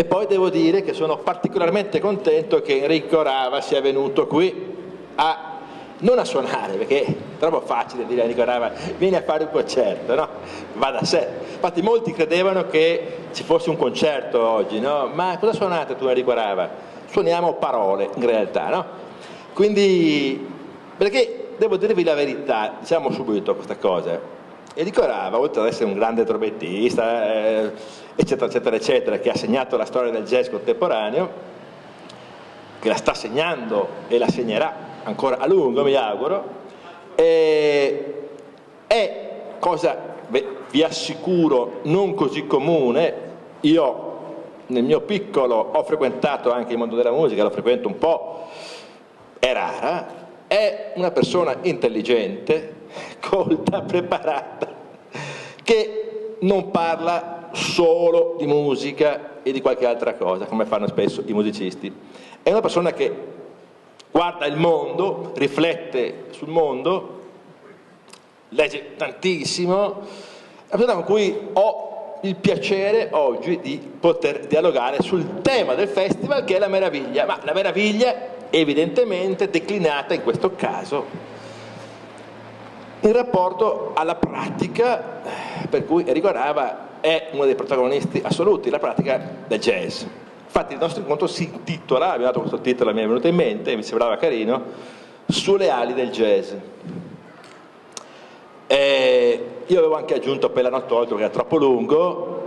E poi devo dire che sono particolarmente contento che Enrico Rava sia venuto qui non a suonare, perché è troppo facile dire a Enrico Rava vieni a fare un concerto, no? Va da sé. Infatti molti credevano che ci fosse un concerto oggi, no? Ma cosa suonate tu Enrico Rava? Suoniamo parole in realtà, no? Quindi, perché devo dirvi la verità, diciamo subito questa cosa. Enrico Rava, oltre ad essere un grande trombettista, eccetera, eccetera, eccetera, che ha segnato la storia del jazz contemporaneo, che la sta segnando e la segnerà ancora a lungo, mi auguro, è cosa, vi assicuro, non così comune. Io nel mio piccolo ho frequentato anche il mondo della musica, lo frequento un po', è rara, è una persona intelligente, colta, preparata, che non parla solo di musica e di qualche altra cosa, come fanno spesso i musicisti. È una persona che guarda il mondo, riflette sul mondo, legge tantissimo, è una persona con cui ho il piacere oggi di poter dialogare sul tema del festival, che è la meraviglia, ma la meraviglia evidentemente declinata in questo caso in rapporto alla pratica, per cui Enrico Rava è uno dei protagonisti assoluti, la pratica del jazz. Infatti il nostro incontro si intitola, abbiamo dato questo titolo, mi è venuto in mente, mi sembrava carino, Sulle ali del jazz. Io avevo anche aggiunto poi l'hanno tolto perché era troppo lungo,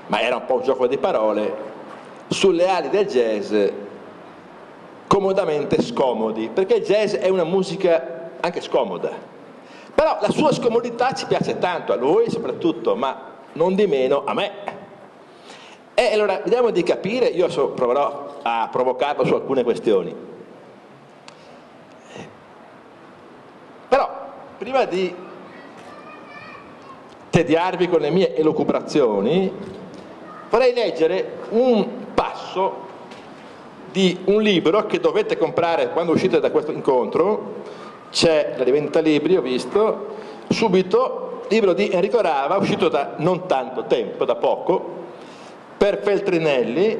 ma era un po' un gioco di parole, sulle ali del jazz, comodamente scomodi, perché il jazz è una musica anche scomoda, però la sua scomodità ci piace tanto, a lui soprattutto, ma non di meno a me. E allora vediamo di capire, io proverò a provocarlo su alcune questioni. Però, prima di tediarvi con le mie elucubrazioni, vorrei leggere un passo di un libro che dovete comprare quando uscite da questo incontro. C'è la rivendita libri, ho visto, subito, libro di Enrico Rava, uscito da non tanto tempo, da poco, per Feltrinelli.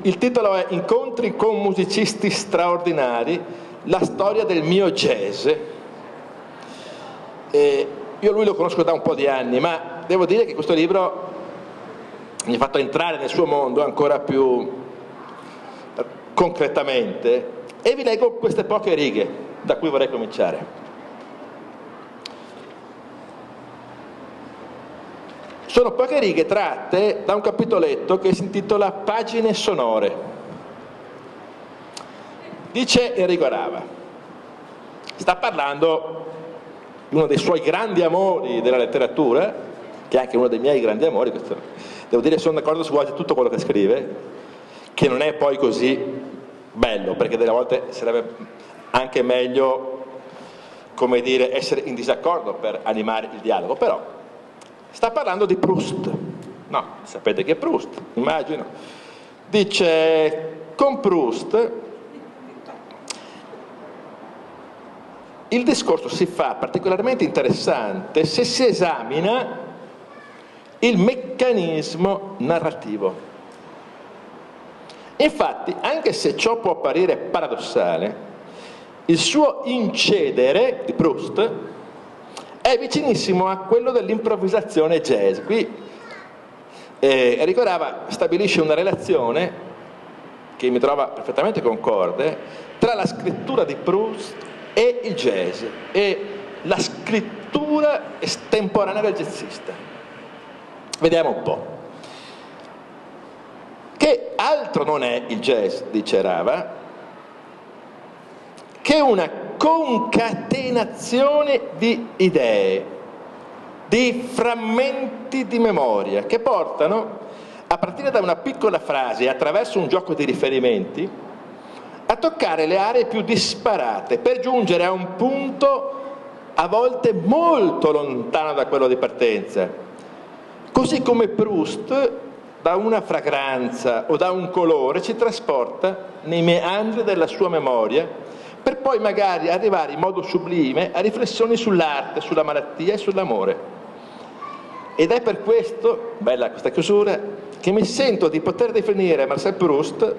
Il titolo è Incontri con musicisti straordinari, la storia del mio jazz. Io lui lo conosco da un po' di anni, ma devo dire che questo libro mi ha fatto entrare nel suo mondo ancora più concretamente, e vi leggo queste poche righe da cui vorrei cominciare. Sono poche righe tratte da un capitoletto che si intitola Pagine sonore. Dice Enrico Rava, sta parlando di uno dei suoi grandi amori della letteratura, che è anche uno dei miei grandi amori, questo, devo dire sono d'accordo su quasi tutto quello che scrive, che non è poi così bello, perché delle volte sarebbe anche meglio, come dire, essere in disaccordo per animare il dialogo, però sta parlando di Proust. No, sapete che è Proust, immagino. Dice, con Proust il discorso si fa particolarmente interessante se si esamina il meccanismo narrativo. Infatti, anche se ciò può apparire paradossale, il suo incedere di Proust è vicinissimo a quello dell'improvvisazione jazz. Qui Enrico Rava stabilisce una relazione che mi trova perfettamente concorde tra la scrittura di Proust e il jazz e la scrittura estemporanea del jazzista. Vediamo un po'. Che altro non è il jazz, dice Rava, che una concatenazione di idee, di frammenti di memoria che portano, a partire da una piccola frase e attraverso un gioco di riferimenti, a toccare le aree più disparate per giungere a un punto a volte molto lontano da quello di partenza. Così come Proust, da una fragranza o da un colore, ci trasporta nei meandri della sua memoria, per poi magari arrivare in modo sublime a riflessioni sull'arte, sulla malattia e sull'amore. Ed è per questo, bella questa chiusura, che mi sento di poter definire Marcel Proust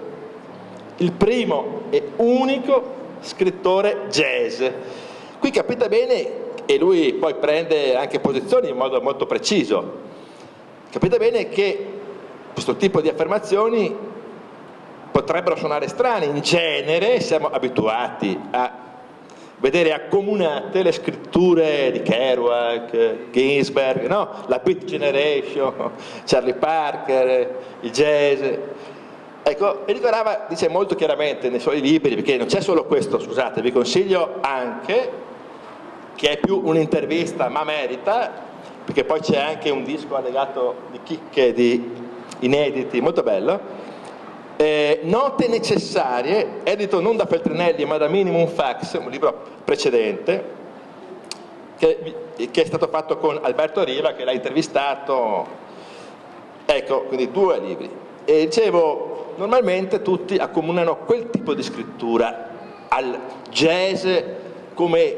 il primo e unico scrittore jazz. Qui capite bene, e lui poi prende anche posizioni in modo molto preciso, capite bene che questo tipo di affermazioni potrebbero suonare strane. In genere siamo abituati a vedere accomunate le scritture di Kerouac, Ginsberg, no? La Beat Generation, Charlie Parker, il jazz. Ecco, Enrico Rava dice molto chiaramente nei suoi libri, perché non c'è solo questo, scusate, vi consiglio anche, che è più un'intervista ma merita, perché poi c'è anche un disco allegato di chicche, di inediti, molto bello. Note necessarie, edito non da Feltrinelli ma da Minimum Fax, un libro precedente, che è stato fatto con Alberto Riva, che l'ha intervistato. Ecco, quindi 2 libri. E dicevo, normalmente tutti accomunano quel tipo di scrittura al jazz come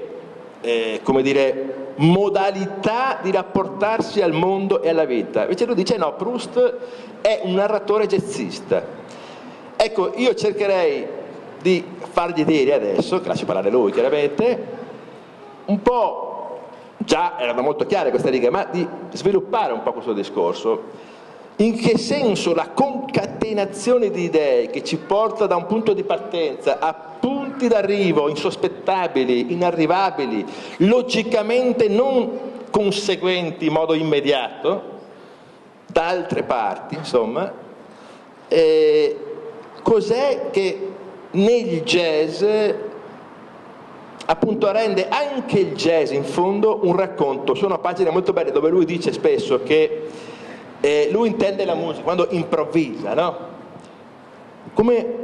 dire, modalità di rapportarsi al mondo e alla vita. Invece lui dice no, Proust è un narratore jazzista. Ecco, io cercherei di fargli dire adesso, che lasci parlare lui chiaramente, un po', già erano molto chiare queste righe, ma di sviluppare un po' questo discorso. In che senso la concatenazione di idee che ci porta da un punto di partenza a punti d'arrivo insospettabili, inarrivabili, logicamente non conseguenti in modo immediato, da altre parti, insomma, cos'è che nel jazz appunto rende anche il jazz in fondo un racconto. Sono pagine molto belle dove lui dice spesso che lui intende la musica quando improvvisa, no? Come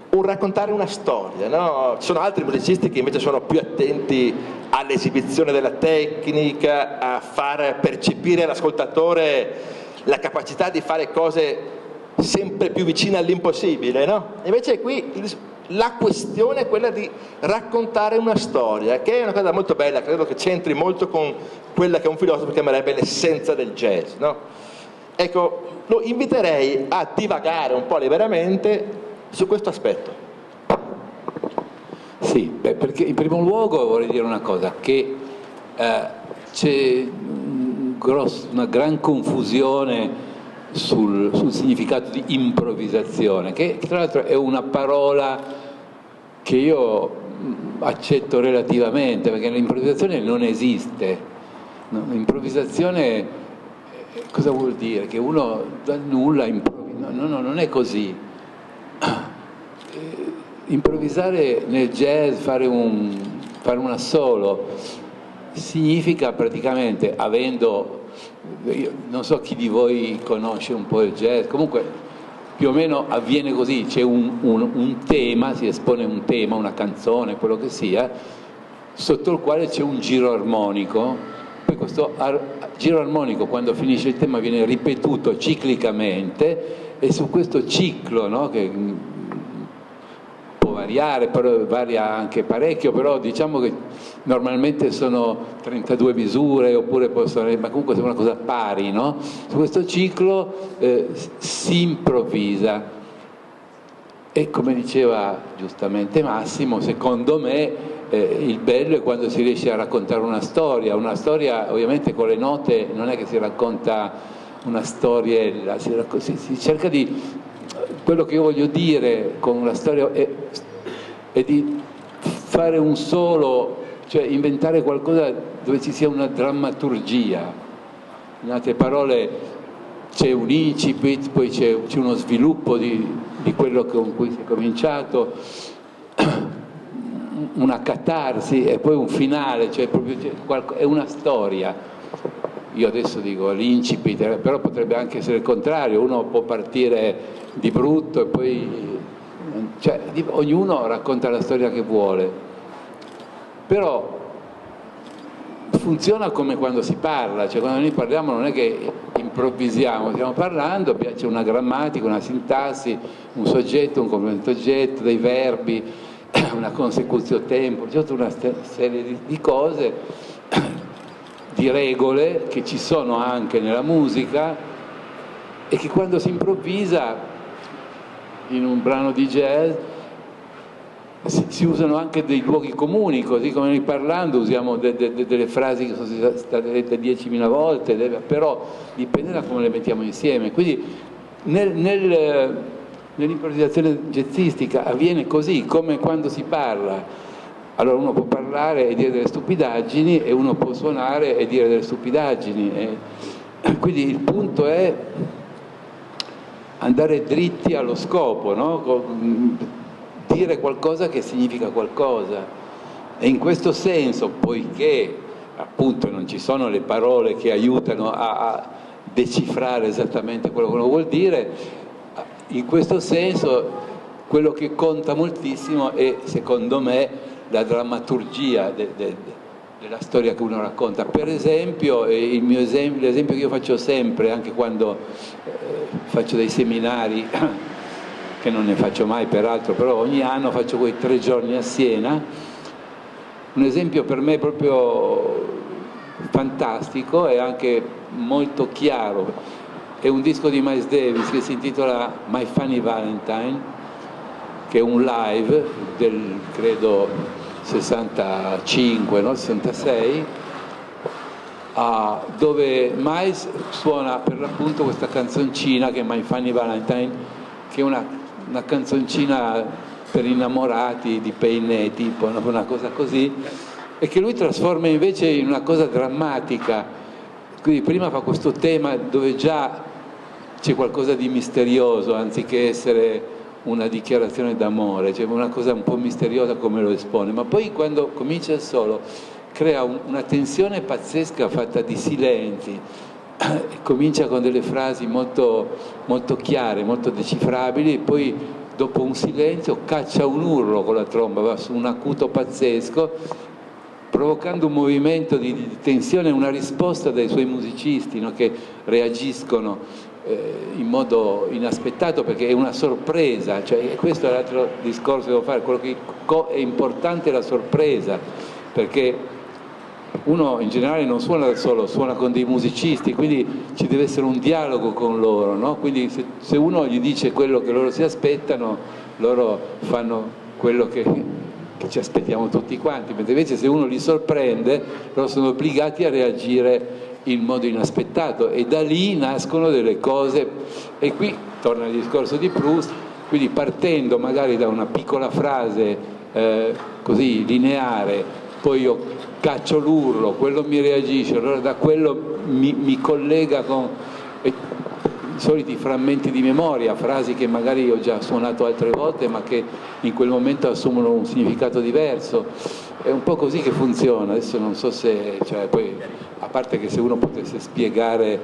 un raccontare una storia, no? Ci sono altri musicisti che invece sono più attenti all'esibizione della tecnica, a far percepire all'ascoltatore la capacità di fare cose sempre più vicine all'impossibile, no? Invece qui la questione è quella di raccontare una storia, che è una cosa molto bella, credo che c'entri molto con quella che un filosofo chiamerebbe l'essenza del jazz, no? Ecco, lo inviterei a divagare un po' liberamente su questo aspetto. Sì, perché in primo luogo vorrei dire una cosa, che c'è una gran confusione sul significato di improvvisazione, che tra l'altro è una parola che io accetto relativamente, perché l'improvvisazione non esiste. No? L'improvvisazione cosa vuol dire? Che uno da nulla improvvisa? No, non è così. Improvvisare nel jazz, fare un assolo, significa praticamente, avendo, io non so chi di voi conosce un po' il jazz, comunque più o meno avviene così, c'è un tema, si espone un tema, una canzone, quello che sia, sotto il quale c'è un giro armonico, poi questo giro armonico quando finisce il tema viene ripetuto ciclicamente, e su questo ciclo, no, che può variare, però varia anche parecchio, però diciamo che normalmente sono 32 misure, oppure possono, ma comunque è una cosa pari, no? Su questo ciclo si improvvisa, e come diceva giustamente Massimo, secondo me il bello è quando si riesce a raccontare una storia ovviamente con le note, non è che si racconta una storiella, si cerca di, quello che io voglio dire con la storia è di fare un solo, cioè inventare qualcosa dove ci sia una drammaturgia. In altre parole, c'è un incipit, poi c'è uno sviluppo di quello con cui si è cominciato, una catarsi e poi un finale, cioè proprio è una storia. Io adesso dico l'incipit, però potrebbe anche essere il contrario, uno può partire di brutto e poi, cioè, ognuno racconta la storia che vuole, però funziona come quando si parla, cioè quando noi parliamo non è che improvvisiamo, stiamo parlando, c'è una grammatica, una sintassi, un soggetto, un complemento oggetto, dei verbi, una consecutio tempo, c'è tutta una serie di cose, di regole che ci sono anche nella musica, e che quando si improvvisa in un brano di jazz si usano anche dei luoghi comuni, così come noi parlando usiamo delle frasi che sono state dette 10.000 volte, però dipende da come le mettiamo insieme. Quindi nell'improvvisazione jazzistica avviene così, come quando si parla. Allora uno può parlare e dire delle stupidaggini e uno può suonare e dire delle stupidaggini. Quindi il punto è andare dritti allo scopo, no? Dire qualcosa che significa qualcosa. E in questo senso, poiché appunto non ci sono le parole che aiutano a decifrare esattamente quello che uno vuol dire, in questo senso quello che conta moltissimo è, secondo me, la drammaturgia della storia che uno racconta. Per esempio, l'esempio che io faccio sempre, anche quando faccio dei seminari, che non ne faccio mai peraltro, però ogni anno faccio quei 3 giorni a Siena, un esempio per me proprio fantastico e anche molto chiaro, è un disco di Miles Davis che si intitola My Funny Valentine, che è un live del, credo, 65, no? 66, dove Miles suona per l'appunto questa canzoncina che è My Funny Valentine, che è una canzoncina per innamorati di Peinè, tipo una cosa così, e che lui trasforma invece in una cosa drammatica. Quindi prima fa questo tema dove già c'è qualcosa di misterioso, anziché essere una dichiarazione d'amore, cioè una cosa un po' misteriosa come lo espone, ma poi quando comincia il solo crea una tensione pazzesca fatta di silenzi, comincia con delle frasi molto, molto chiare, molto decifrabili, e poi dopo un silenzio caccia un urlo con la tromba, va su un acuto pazzesco, provocando un movimento di tensione, una risposta dai suoi musicisti, no, che reagiscono in modo inaspettato, perché è una sorpresa, cioè, questo è l'altro discorso che devo fare, quello che è importante è la sorpresa, perché uno in generale non suona da solo, suona con dei musicisti, quindi ci deve essere un dialogo con loro, no? Quindi se uno gli dice quello che loro si aspettano, loro fanno quello che ci aspettiamo tutti quanti, mentre invece se uno li sorprende, loro sono obbligati a reagire in modo inaspettato, e da lì nascono delle cose. E qui torna il discorso di Proust, quindi partendo magari da una piccola frase così lineare, poi io caccio l'urlo, quello mi reagisce, allora da quello mi collega con i soliti frammenti di memoria, frasi che magari ho già suonato altre volte ma che in quel momento assumono un significato diverso. È un po' così che funziona. Adesso non so se, cioè, poi, a parte che se uno potesse spiegare,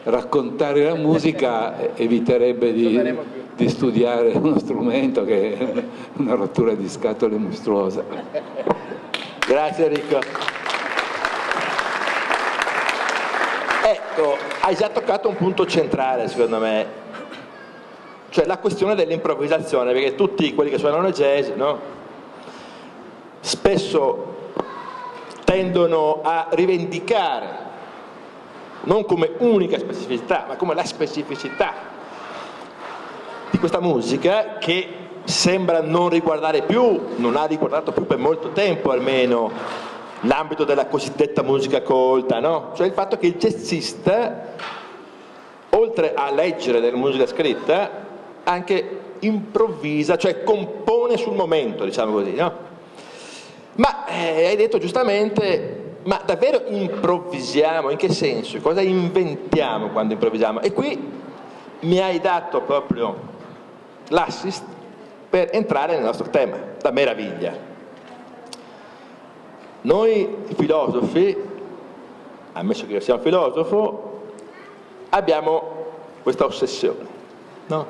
raccontare la musica, eviterebbe di studiare uno strumento che è una rottura di scatole mostruosa. Grazie Enrico. Ecco, hai già toccato un punto centrale secondo me, cioè la questione dell'improvvisazione, perché tutti quelli che suonano jazz, no, spesso tendono a rivendicare non come unica specificità, ma come la specificità di questa musica che sembra non riguardare più, non ha riguardato più per molto tempo almeno, l'ambito della cosiddetta musica colta, no? Cioè il fatto che il jazzista, oltre a leggere della musica scritta, anche improvvisa, cioè compone sul momento, diciamo così, no? Ma hai detto giustamente, ma davvero improvvisiamo? In che senso? Cosa inventiamo quando improvvisiamo? E qui mi hai dato proprio l'assist per entrare nel nostro tema, la meraviglia. Noi filosofi, ammesso che io sia un filosofo, abbiamo questa ossessione, no?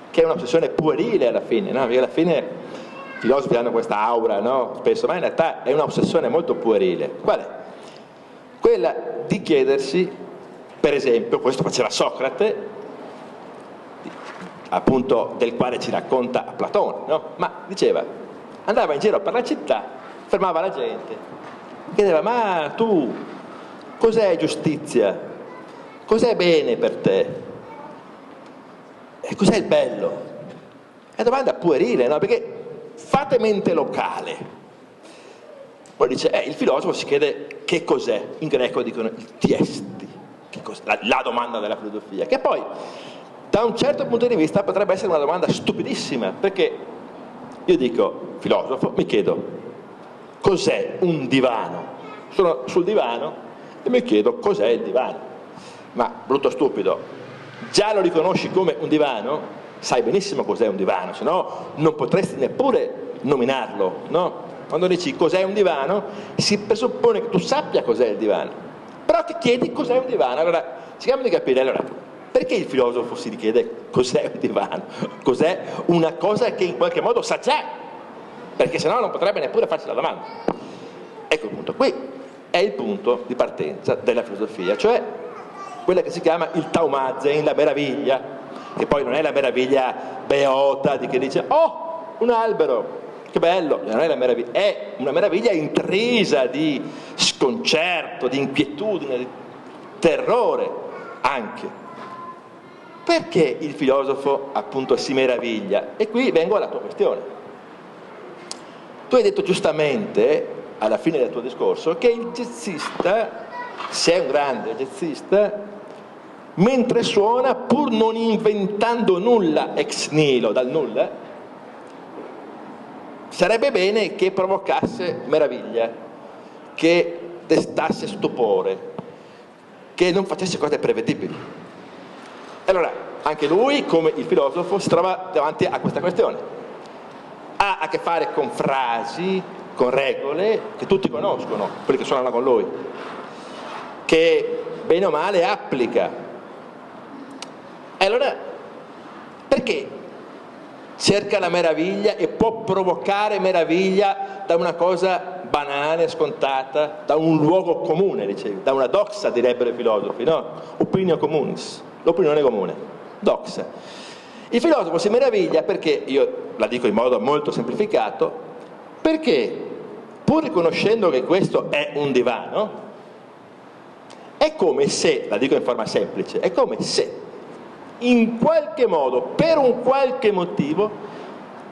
Che è un'ossessione puerile alla fine, no? Perché alla fine i filosofi hanno questa aura, no? Spesso, ma in realtà è un'ossessione molto puerile. Qual è? Quella di chiedersi, per esempio, questo faceva Socrate, appunto del quale ci racconta Platone, no? Ma diceva, andava in giro per la città, fermava la gente, chiedeva, ma tu, cos'è giustizia? Cos'è bene per te? cos'è il bello? È una domanda puerile, no? Perché fate mente locale. Poi dice, il filosofo si chiede che cos'è, in greco dicono il tiesti, che cos'è? La domanda della filosofia, che poi da un certo punto di vista potrebbe essere una domanda stupidissima, perché io dico, filosofo, mi chiedo, cos'è un divano? Sono sul divano e mi chiedo cos'è il divano. Ma brutto stupido, già lo riconosci come un divano? Sai benissimo cos'è un divano, se no non potresti neppure nominarlo, no? Quando dici cos'è un divano, si presuppone che tu sappia cos'è il divano, però ti chiedi cos'è un divano. Allora, cerchiamo di capire, allora, perché il filosofo si chiede cos'è un divano? Cos'è una cosa che in qualche modo sa già? Perché sennò non potrebbe neppure farsi la domanda. Ecco il punto, qui è il punto di partenza della filosofia, cioè quella che si chiama il Taumazein, la meraviglia, che poi non è la meraviglia beota di chi dice, oh, un albero, che bello, non è la meraviglia, è una meraviglia intrisa di sconcerto, di inquietudine, di terrore anche. Perché il filosofo appunto si meraviglia? E qui vengo alla tua questione. Tu hai detto giustamente, alla fine del tuo discorso, che il jazzista, se è un grande jazzista, mentre suona, pur non inventando nulla ex nihilo, dal nulla, sarebbe bene che provocasse meraviglia, che destasse stupore, che non facesse cose prevedibili. Allora, anche lui, come il filosofo, si trova davanti a questa questione. Ha a che fare con frasi, con regole che tutti conoscono, quelli che suonano con lui, che bene o male applica. E allora, perché cerca la meraviglia e può provocare meraviglia da una cosa banale, scontata, da un luogo comune, dicevi, da una doxa, direbbero i filosofi, no? Opinio communis, l'opinione comune, doxa. Il filosofo si meraviglia perché, io la dico in modo molto semplificato, perché pur riconoscendo che questo è un divano, è come se, la dico in forma semplice, è come se in qualche modo, per un qualche motivo,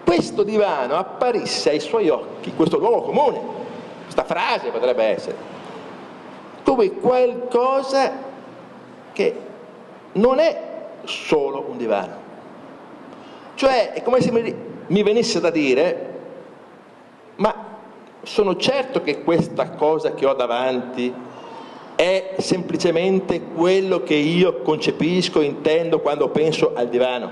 questo divano apparisse ai suoi occhi, questo luogo comune, questa frase potrebbe essere, come qualcosa che non è solo un divano. Cioè è come se mi venisse da dire, ma sono certo che questa cosa che ho davanti è semplicemente quello che io concepisco, intendo quando penso al divano.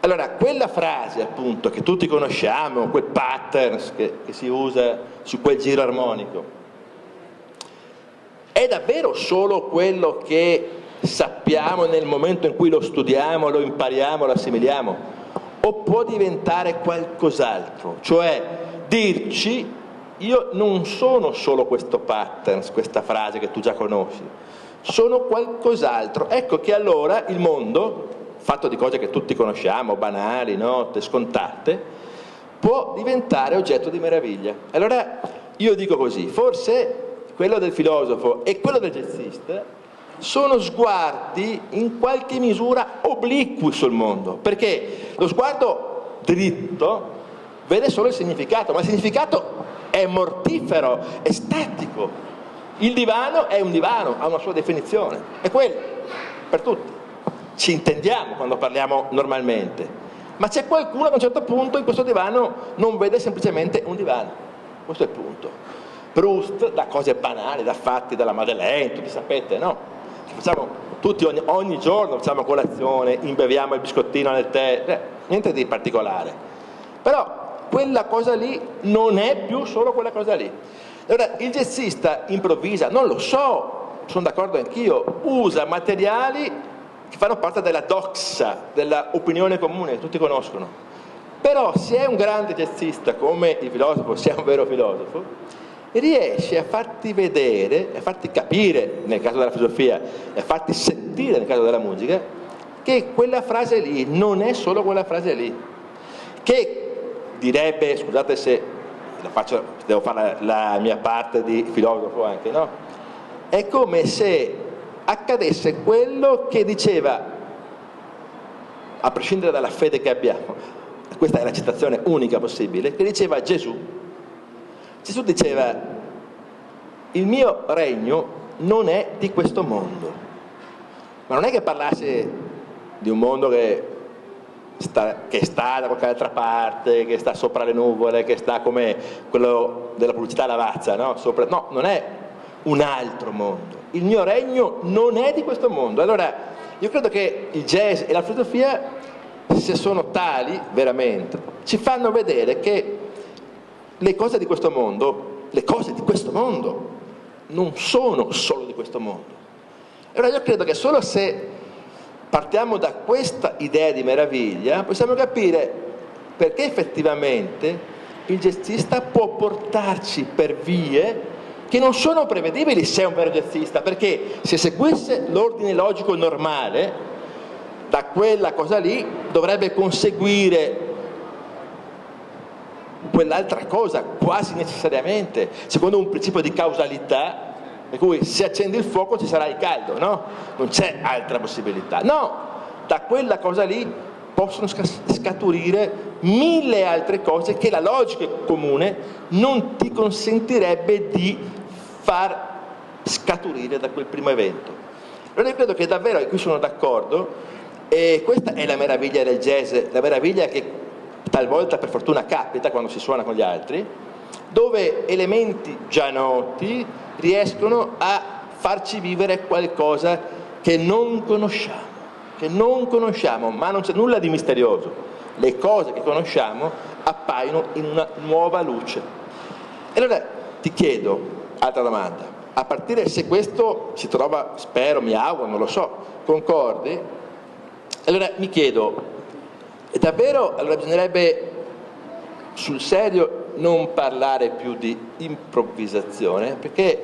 Allora, quella frase appunto che tutti conosciamo, quel pattern che si usa su quel giro armonico, è davvero solo quello che sappiamo nel momento in cui lo studiamo, lo impariamo, lo assimiliamo? O può diventare qualcos'altro? Cioè dirci, io non sono solo questo pattern, questa frase che tu già conosci, sono qualcos'altro. Ecco che allora il mondo, fatto di cose che tutti conosciamo, banali, note, scontate, può diventare oggetto di meraviglia. Allora io dico così, forse quello del filosofo e quello del jazzista sono sguardi in qualche misura obliqui sul mondo, perché lo sguardo dritto vede solo il significato, ma il significato è mortifero, è statico. Il divano è un divano, ha una sua definizione, è quello, per tutti. Ci intendiamo quando parliamo normalmente, ma c'è qualcuno che a un certo punto in questo divano non vede semplicemente un divano. Questo è il punto. Proust, da cose banali, da fatti della Madeleine, tutti sapete, no? Facciamo tutti ogni giorno, facciamo colazione, imbeviamo il biscottino nel tè, niente di particolare. Però quella cosa lì non è più solo quella cosa lì. Allora il jazzista improvvisa, non lo so, sono d'accordo anch'io, usa materiali che fanno parte della doxa, della opinione comune che tutti conoscono. Però se è un grande jazzista come il filosofo, se è un vero filosofo, riesce a farti vedere, a farti capire nel caso della filosofia, e a farti sentire nel caso della musica, che quella frase lì non è solo quella frase lì, che direbbe, scusate se devo fare la mia parte di filosofo anche, no? È come se accadesse quello che diceva a prescindere dalla fede che abbiamo, questa è la citazione unica possibile, che diceva Gesù. Gesù diceva: il mio regno non è di questo mondo. Ma non è che parlasse di un mondo che sta da qualche altra parte, che sta sopra le nuvole, che sta come quello della pubblicità Lavazza, no? No, non è un altro mondo. Il mio regno non è di questo mondo. Allora, io credo che il jazz e la filosofia, se sono tali veramente, ci fanno vedere che le cose di questo mondo non sono solo di questo mondo. Allora io credo che solo se partiamo da questa idea di meraviglia possiamo capire perché effettivamente il jazzista può portarci per vie che non sono prevedibili se è un vero jazzista, perché se seguisse l'ordine logico normale, da quella cosa lì dovrebbe conseguire quell'altra cosa quasi necessariamente, secondo un principio di causalità, per cui se accendi il fuoco ci sarà il caldo, no? Non c'è altra possibilità. No, da quella cosa lì possono scaturire mille altre cose che la logica comune non ti consentirebbe di far scaturire da quel primo evento. Allora io credo che davvero, e qui sono d'accordo, e questa è la meraviglia del jazz, la meraviglia che talvolta per fortuna capita quando si suona con gli altri, dove elementi già noti riescono a farci vivere qualcosa che non conosciamo, ma non c'è nulla di misterioso. Le cose che conosciamo appaiono in una nuova luce. E allora ti chiedo, altra domanda, a partire se questo si trova, spero, mi auguro, non lo so, concordi, allora mi chiedo, davvero allora bisognerebbe sul serio non parlare più di improvvisazione, perché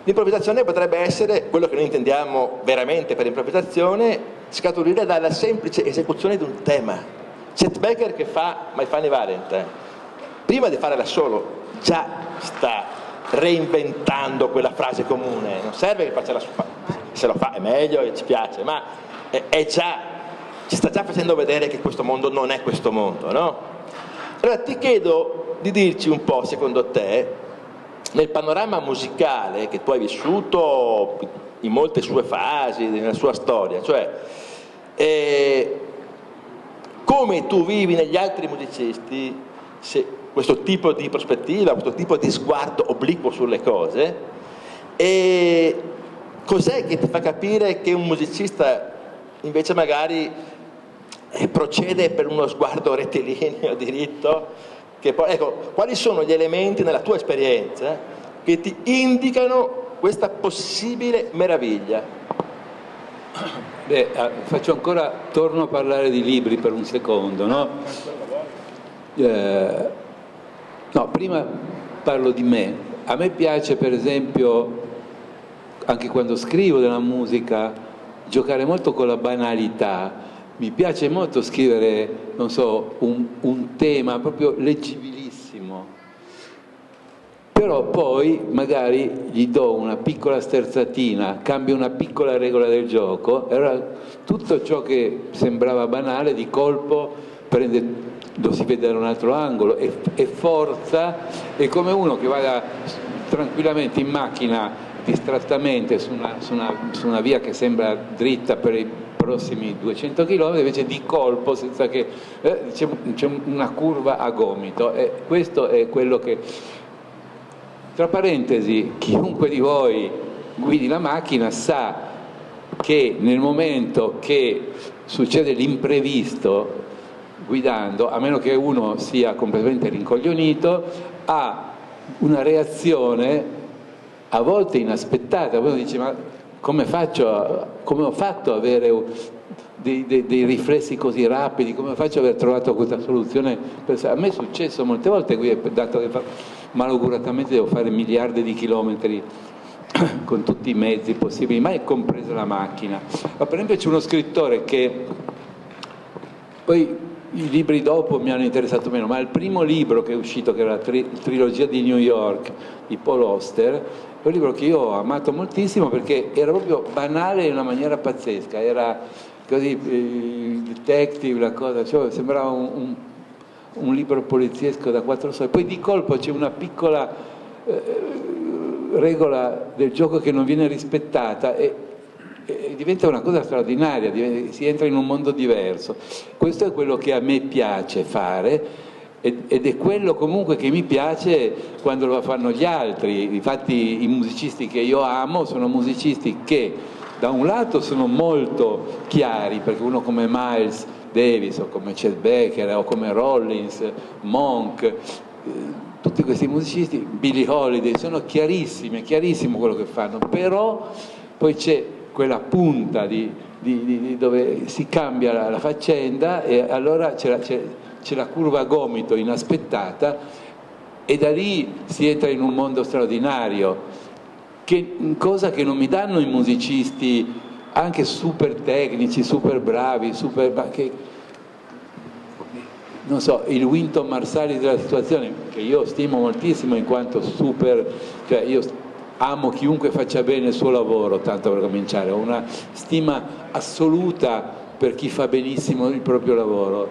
l'improvvisazione potrebbe essere quello che noi intendiamo veramente per improvvisazione, scaturire dalla semplice esecuzione di un tema. Chet Baker che fa My Funny Valentine, prima di fare da solo già sta reinventando quella frase comune, non serve che faccia la sua, se lo fa è meglio e ci piace, ma ci sta già facendo vedere che questo mondo non è questo mondo, no? Allora ti chiedo di dirci un po', secondo te, nel panorama musicale che tu hai vissuto in molte sue fasi, nella sua storia, cioè come tu vivi negli altri musicisti questo tipo di prospettiva, questo tipo di sguardo obliquo sulle cose, e cos'è che ti fa capire che un musicista invece magari procede per uno sguardo rettilineo, diritto, che poi, ecco, quali sono gli elementi nella tua esperienza che ti indicano questa possibile meraviglia? Beh, torno a parlare di libri per un secondo, no? No, prima parlo di me. A me piace, per esempio, anche quando scrivo della musica, giocare molto con la banalità. Mi piace molto scrivere, non so, un tema proprio leggibilissimo, però poi magari gli do una piccola sterzatina, cambio una piccola regola del gioco, e allora tutto ciò che sembrava banale di colpo lo si vede da un altro angolo e forza, è come uno che vada tranquillamente in macchina distrattamente su una via che sembra dritta per i prossimi 200 km, invece di colpo, senza che c'è una curva a gomito, e questo è quello che, tra parentesi, chiunque di voi guidi la macchina sa che nel momento che succede l'imprevisto guidando, a meno che uno sia completamente rincoglionito, ha una reazione a volte inaspettata. Uno dice: ma come ho fatto ad avere dei riflessi così rapidi, come faccio ad aver trovato questa soluzione? A me è successo molte volte, dato che malauguratamente devo fare miliardi di chilometri con tutti i mezzi possibili, mai compresa la macchina. Ma per esempio c'è uno scrittore che poi i libri dopo mi hanno interessato meno, ma il primo libro che è uscito, che era la trilogia di New York di Paul Auster, è un libro che io ho amato moltissimo perché era proprio banale in una maniera pazzesca. così il detective, la cosa, cioè, sembrava un libro poliziesco da 4 soldi. Poi di colpo c'è una piccola regola del gioco che non viene rispettata e diventa una cosa straordinaria, si entra in un mondo diverso. Questo è quello che a me piace fare ed è quello comunque che mi piace quando lo fanno gli altri. Infatti i musicisti che io amo sono musicisti che da un lato sono molto chiari, perché uno come Miles Davis o come Chet Baker o come Rollins, Monk, tutti questi musicisti, Billie Holiday, sono chiarissimi, è chiarissimo quello che fanno, però poi c'è quella punta dove si cambia la faccenda e allora c'è la curva a gomito inaspettata e da lì si entra in un mondo straordinario, cosa che non mi danno i musicisti anche super tecnici, super bravi, non so, il Wynton Marsalis della situazione, che io stimo moltissimo in quanto cioè io amo chiunque faccia bene il suo lavoro, tanto per cominciare, ho una stima assoluta per chi fa benissimo il proprio lavoro,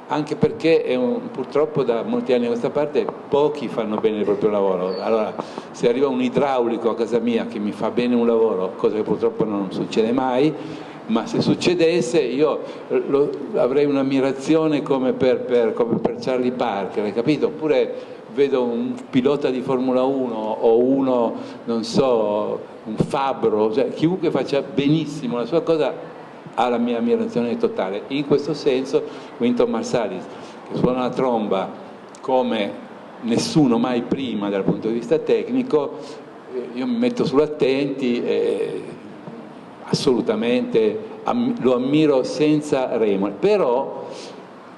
anche perché purtroppo da molti anni a questa parte pochi fanno bene il proprio lavoro. Allora, se arriva un idraulico a casa mia che mi fa bene un lavoro, cosa che purtroppo non succede mai, ma se succedesse io avrei un'ammirazione come per Charlie Parker, hai capito? Oppure vedo un pilota di Formula 1 o uno, non so, un fabbro, cioè chiunque faccia benissimo la sua cosa ha la mia ammirazione totale. In questo senso Wynton Marsalis, che suona la tromba come nessuno mai prima dal punto di vista tecnico, io mi metto sull'attenti e assolutamente lo ammiro senza remore, però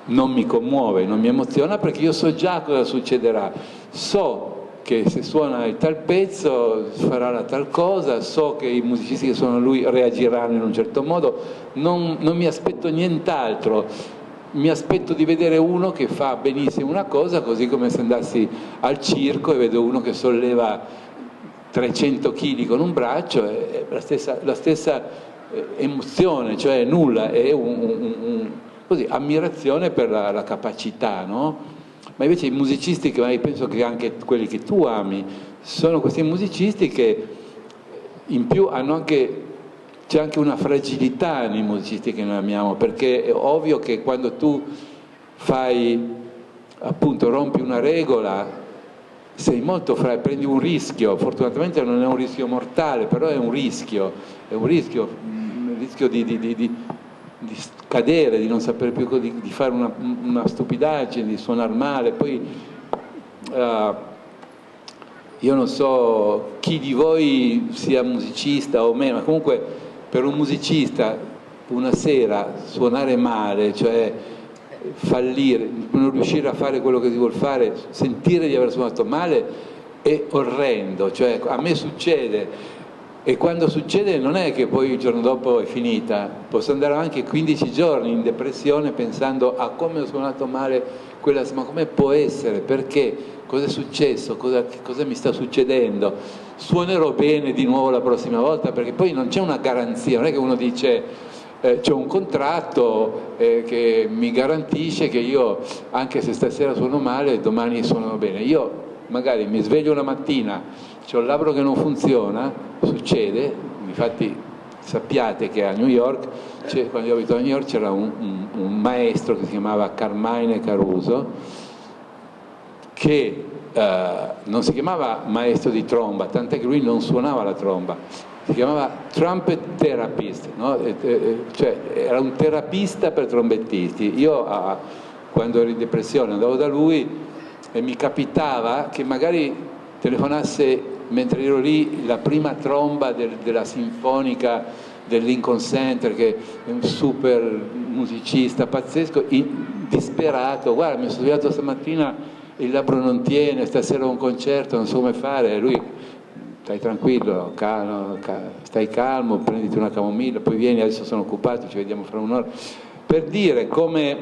non mi commuove, non mi emoziona perché io so già cosa succederà, so che se suona il tal pezzo farà la tal cosa, so che i musicisti che suonano lui reagiranno in un certo modo, non mi aspetto nient'altro, mi aspetto di vedere uno che fa benissimo una cosa, così come se andassi al circo e vedo uno che solleva 300 kg con un braccio, è la stessa emozione, cioè nulla, è così, ammirazione per la capacità, no? Ma invece i musicisti, che penso che anche quelli che tu ami, sono questi musicisti che in più c'è anche una fragilità nei musicisti che noi amiamo, perché è ovvio che quando tu rompi una regola, sei molto prendi un rischio, fortunatamente non è un rischio mortale, però è un rischio di cadere, di non sapere più, di fare una stupidaggine, di suonare male. Poi io non so chi di voi sia musicista o meno, ma comunque per un musicista una sera suonare male, cioè fallire, non riuscire a fare quello che si vuol fare, sentire di aver suonato male è orrendo, cioè a me succede. E quando succede non è che poi il giorno dopo è finita, posso andare anche 15 giorni in depressione pensando a come ho suonato male quella, ma come può essere, perché, cosa è successo, cosa mi sta succedendo, suonerò bene di nuovo la prossima volta, perché poi non c'è una garanzia, non è che uno dice c'è un contratto che mi garantisce che io, anche se stasera suono male, domani suono bene. Io magari mi sveglio una mattina, c'ho il labbro che non funziona, succede, infatti sappiate che a New York, quando io abito a New York c'era un maestro che si chiamava Carmine Caruso, che non si chiamava maestro di tromba, tant'è che lui non suonava la tromba, si chiamava trumpet therapist, no? Cioè era un terapista per trombettisti. Io quando ero in depressione andavo da lui e mi capitava che magari telefonasse mentre ero lì la prima tromba della sinfonica del Lincoln Center, che è un super musicista pazzesco, disperato, guarda mi sono svegliato stamattina, il labbro non tiene, stasera ho un concerto, non so come fare. E lui, stai tranquillo, stai calmo, prenditi una camomilla, poi vieni, adesso sono occupato, ci vediamo fra un'ora. Per dire come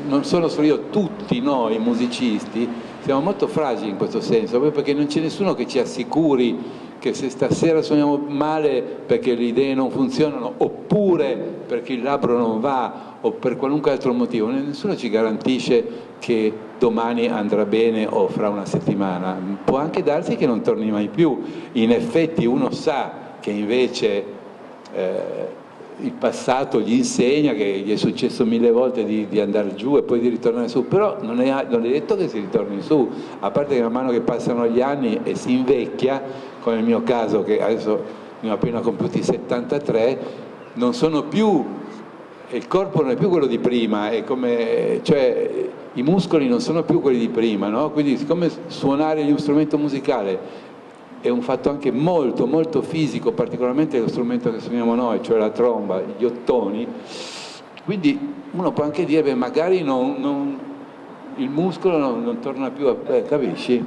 non sono solo io, tutti noi musicisti siamo molto fragili in questo senso, proprio perché non c'è nessuno che ci assicuri che se stasera suoniamo male perché le idee non funzionano, oppure perché il labbro non va, o per qualunque altro motivo, nessuno ci garantisce che domani andrà bene o fra una settimana. Può anche darsi che non torni mai più. In effetti uno sa che invece il passato gli insegna che gli è successo 1000 volte di andare giù e poi di ritornare su, però non è detto che si ritorni su, a parte che man mano che passano gli anni e si invecchia, come nel mio caso che adesso ne ho appena compiuti 73, non sono più, il corpo non è più quello di prima, è come, cioè i muscoli non sono più quelli di prima, no? Quindi siccome suonare un strumento musicale è un fatto anche molto molto fisico, particolarmente lo strumento che suoniamo noi, cioè la tromba, gli ottoni, quindi uno può anche dire, beh, magari il muscolo non torna più capisci?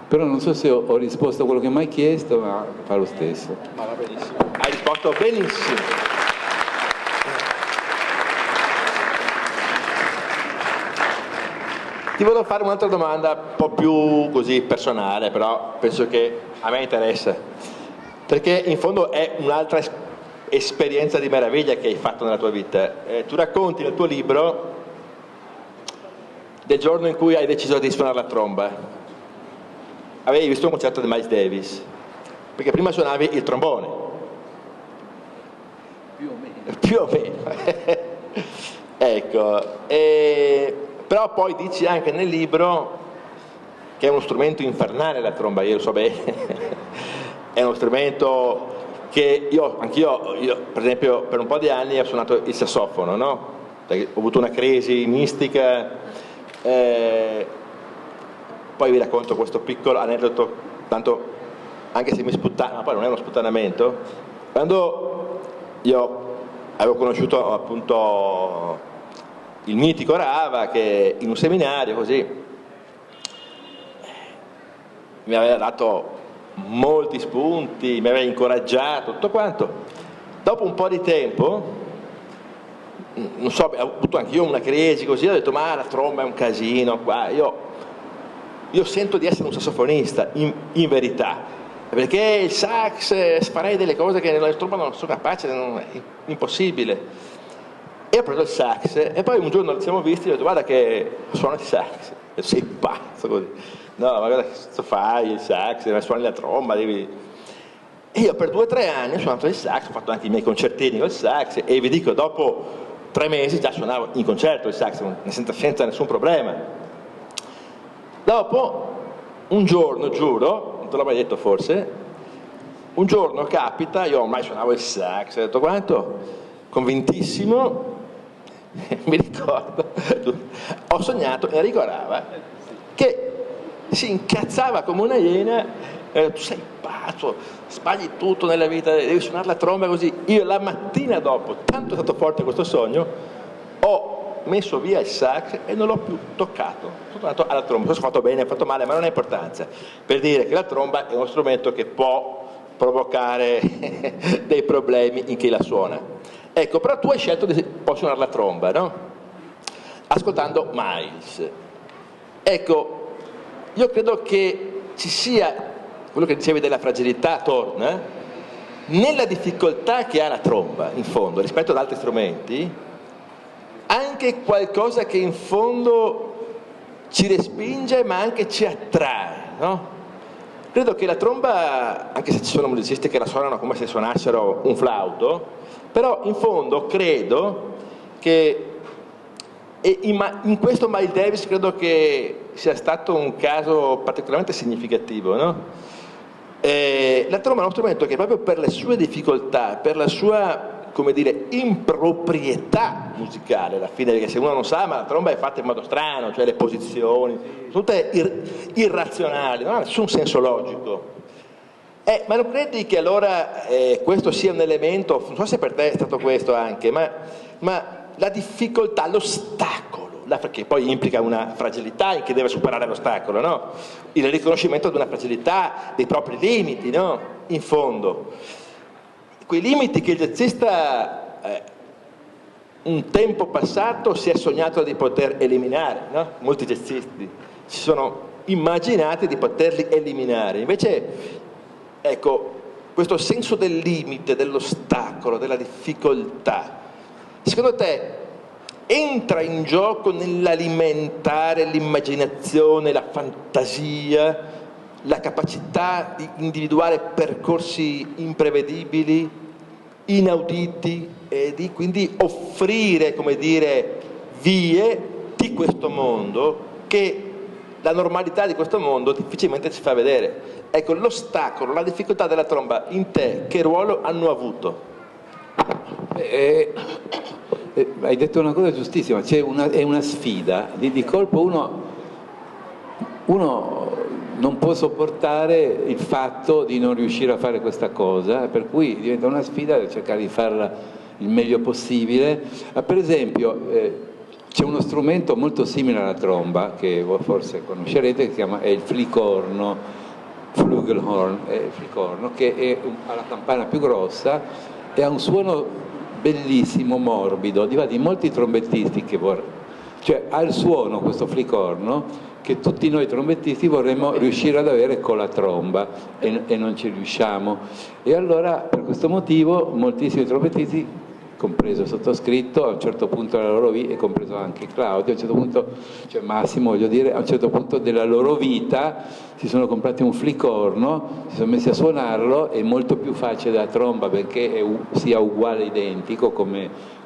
Però non so se ho risposto a quello che mi hai chiesto, ma fa lo stesso. Ma va benissimo, hai risposto benissimo. Ti volevo fare un'altra domanda un po' più così personale, però penso che a me interessa, perché in fondo è un'altra esperienza di meraviglia che hai fatto nella tua vita. Tu racconti nel tuo libro del giorno in cui hai deciso di suonare la tromba. Avevi visto un concerto di Miles Davis, perché prima suonavi il trombone. Più o meno. Ecco, però poi dici anche nel libro che è uno strumento infernale la tromba, io lo so bene. È uno strumento che anch'io per esempio per un po' di anni ho suonato il sassofono, no? Perché ho avuto una crisi mistica, poi vi racconto questo piccolo aneddoto, tanto anche se mi sputtana, ma poi non è uno sputtanamento. Quando io avevo conosciuto appunto il mitico Rava, che in un seminario così mi aveva dato molti spunti, mi aveva incoraggiato, tutto quanto. Dopo un po' di tempo, non so, ho avuto anche io una crisi così, ho detto ma la tromba è un casino qua, io sento di essere un sassofonista in verità, perché il sax farei delle cose che nella tromba non sono capace, è impossibile. E ho preso il sax e poi un giorno ci siamo visti e ho detto guarda che suono il sax. E sei pazzo così. No, ma guarda che cazzo fai il sax, suoni la tromba, devi... E io per 2 o 3 anni ho suonato il sax, ho fatto anche i miei concertini col sax e vi dico, dopo 3 mesi già suonavo in concerto il sax, senza nessun problema. Dopo, un giorno, giuro, non te l'ho mai detto forse, un giorno capita, io ormai suonavo il sax, ho detto quanto, convintissimo, mi ricordo, ho sognato Enrico Rava che si incazzava come una iena, tu sei pazzo, sbagli tutto nella vita, devi suonare la tromba così. Io la mattina dopo, tanto è stato forte questo sogno, ho messo via il sax e non l'ho più toccato, sono tornato alla tromba. Non so se ho fatto bene, ho fatto male, ma non ha importanza, per dire che la tromba è uno strumento che può provocare dei problemi in chi la suona. Ecco, però tu hai scelto di suonare la tromba, no? Ascoltando Miles. Ecco, io credo che ci sia, quello che dicevi della fragilità torna, nella difficoltà che ha la tromba, in fondo, rispetto ad altri strumenti, anche qualcosa che in fondo ci respinge ma anche ci attrae, no? Credo che la tromba, anche se ci sono musicisti che la suonano come se suonassero un flauto, però in fondo credo che, e in questo Miles Davis credo che sia stato un caso particolarmente significativo, no? La tromba è uno strumento che proprio per le sue difficoltà, per la sua, come dire, improprietà musicale, alla fine, perché se uno non sa, ma la tromba è fatta in modo strano, cioè le posizioni, tutte irrazionali, non ha nessun senso logico. Ma non credi che allora questo sia un elemento, non so se per te è stato questo anche, ma la difficoltà, l'ostacolo, che poi implica una fragilità in chi deve superare l'ostacolo, no? Il riconoscimento di una fragilità, dei propri limiti, no? In fondo. Quei limiti che il jazzista un tempo passato si è sognato di poter eliminare, no? Molti jazzisti si sono immaginati di poterli eliminare, invece ecco, questo senso del limite, dell'ostacolo, della difficoltà, secondo te entra in gioco nell'alimentare l'immaginazione, la fantasia, la capacità di individuare percorsi imprevedibili, inauditi, e di quindi offrire, come dire, vie di questo mondo che la normalità di questo mondo difficilmente si fa vedere. Ecco, l'ostacolo, la difficoltà della tromba in te, che ruolo hanno avuto? Hai detto una cosa giustissima, è una sfida, di colpo uno non può sopportare il fatto di non riuscire a fare questa cosa, per cui diventa una sfida cercare di farla il meglio possibile. Per esempio c'è uno strumento molto simile alla tromba, che voi forse conoscerete, che è il flicorno, Flugelhorn, il flicorno, che ha la campana più grossa e ha un suono bellissimo, morbido. Difatti molti trombettisti cioè ha il suono, questo flicorno, che tutti noi trombettisti vorremmo riuscire ad avere con la tromba e non ci riusciamo. E allora per questo motivo moltissimi trombettisti, compreso il sottoscritto, a un certo punto della loro vita, e compreso anche Claudio, a un certo punto, cioè Massimo voglio dire, a un certo punto della loro vita si sono comprati un flicorno, si sono messi a suonarlo, è molto più facile della tromba perché sia uguale, identico come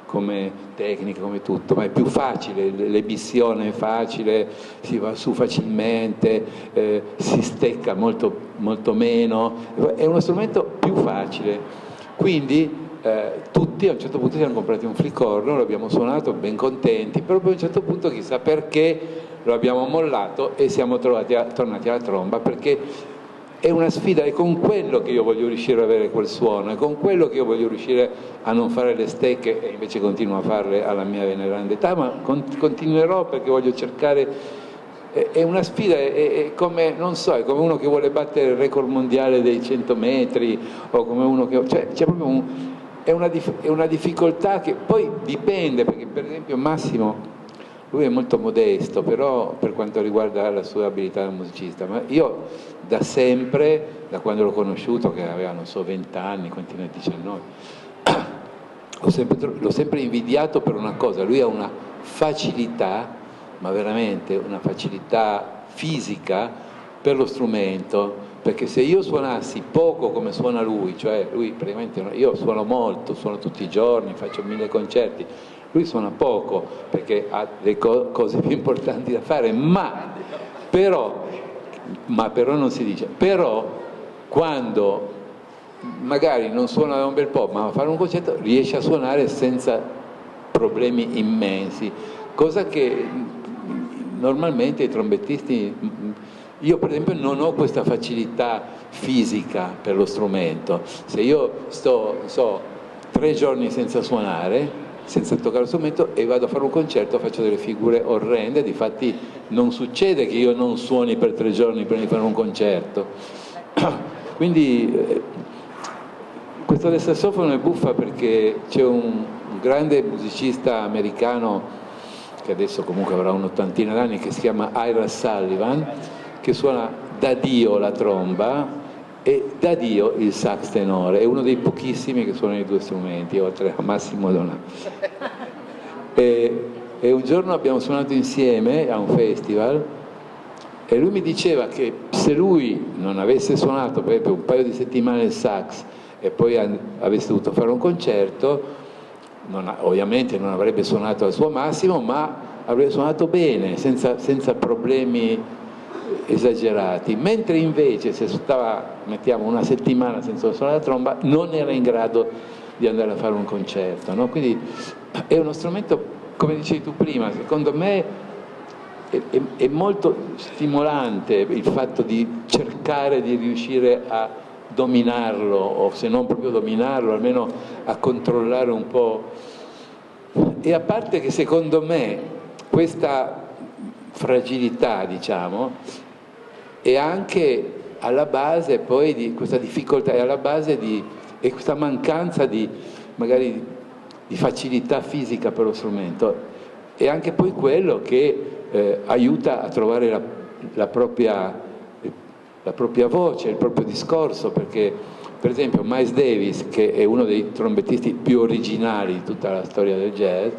tecnica, come tutto, ma è più facile, l'ebissione è facile, si va su facilmente, si stecca molto, molto meno, è uno strumento più facile. Quindi tutti a un certo punto ci hanno comprati un flicorno, lo abbiamo suonato ben contenti, però poi a un certo punto chissà perché lo abbiamo mollato e siamo tornati alla tromba, perché è una sfida, è con quello che io voglio riuscire ad avere quel suono, è con quello che io voglio riuscire a non fare le stecche, e invece continuo a farle alla mia veneranda età, ma continuerò perché voglio cercare. È una sfida, è come, non so, è come uno che vuole battere il record mondiale dei 100 metri, o come uno che, cioè c'è proprio è una difficoltà che poi dipende, perché per esempio Massimo, lui è molto modesto, però per quanto riguarda la sua abilità da musicista, ma io da sempre, da quando l'ho conosciuto, che aveva, non so, 20 anni, quanti ne ha, 19, l'ho sempre invidiato per una cosa: lui ha una facilità, ma veramente una facilità fisica per lo strumento, perché se io suonassi poco come suona lui, cioè lui praticamente, io suono molto, suono tutti i giorni, faccio 1000 concerti, lui suona poco perché ha le cose più importanti da fare, ma però non si dice, però quando magari non suona da un bel po', ma va a fare un concerto, riesce a suonare senza problemi immensi, cosa che normalmente i trombettisti, io per esempio non ho questa facilità fisica per lo strumento. Se io sto, non so, 3 giorni senza suonare, senza toccare lo strumento, e vado a fare un concerto, faccio delle figure orrende. Difatti non succede che io non suoni per 3 giorni prima di fare un concerto. Quindi questo del sassofono è buffa, perché c'è un grande musicista americano che adesso comunque avrà un'ottantina d'anni, che si chiama Ira Sullivan, che suona da Dio la tromba e da Dio il sax tenore, è uno dei pochissimi che suona i 2 strumenti, oltre a Massimo Donà. E un giorno abbiamo suonato insieme a un festival e lui mi diceva che se lui non avesse suonato per esempio un paio di settimane il sax e poi avesse dovuto fare un concerto, ovviamente non avrebbe suonato al suo massimo, ma avrebbe suonato bene, senza problemi esagerati, mentre invece se stava, mettiamo, una settimana senza suonare la tromba, non era in grado di andare a fare un concerto, no? Quindi è uno strumento, come dicevi tu prima, secondo me è molto stimolante il fatto di cercare di riuscire a dominarlo, o se non proprio dominarlo, almeno a controllare un po'. E a parte che secondo me questa fragilità, diciamo, è anche alla base poi di questa difficoltà, è alla base e questa mancanza di magari di facilità fisica per lo strumento, è anche poi quello che aiuta a trovare la propria voce, il proprio discorso, perché per esempio Miles Davis, che è uno dei trombettisti più originali di tutta la storia del jazz,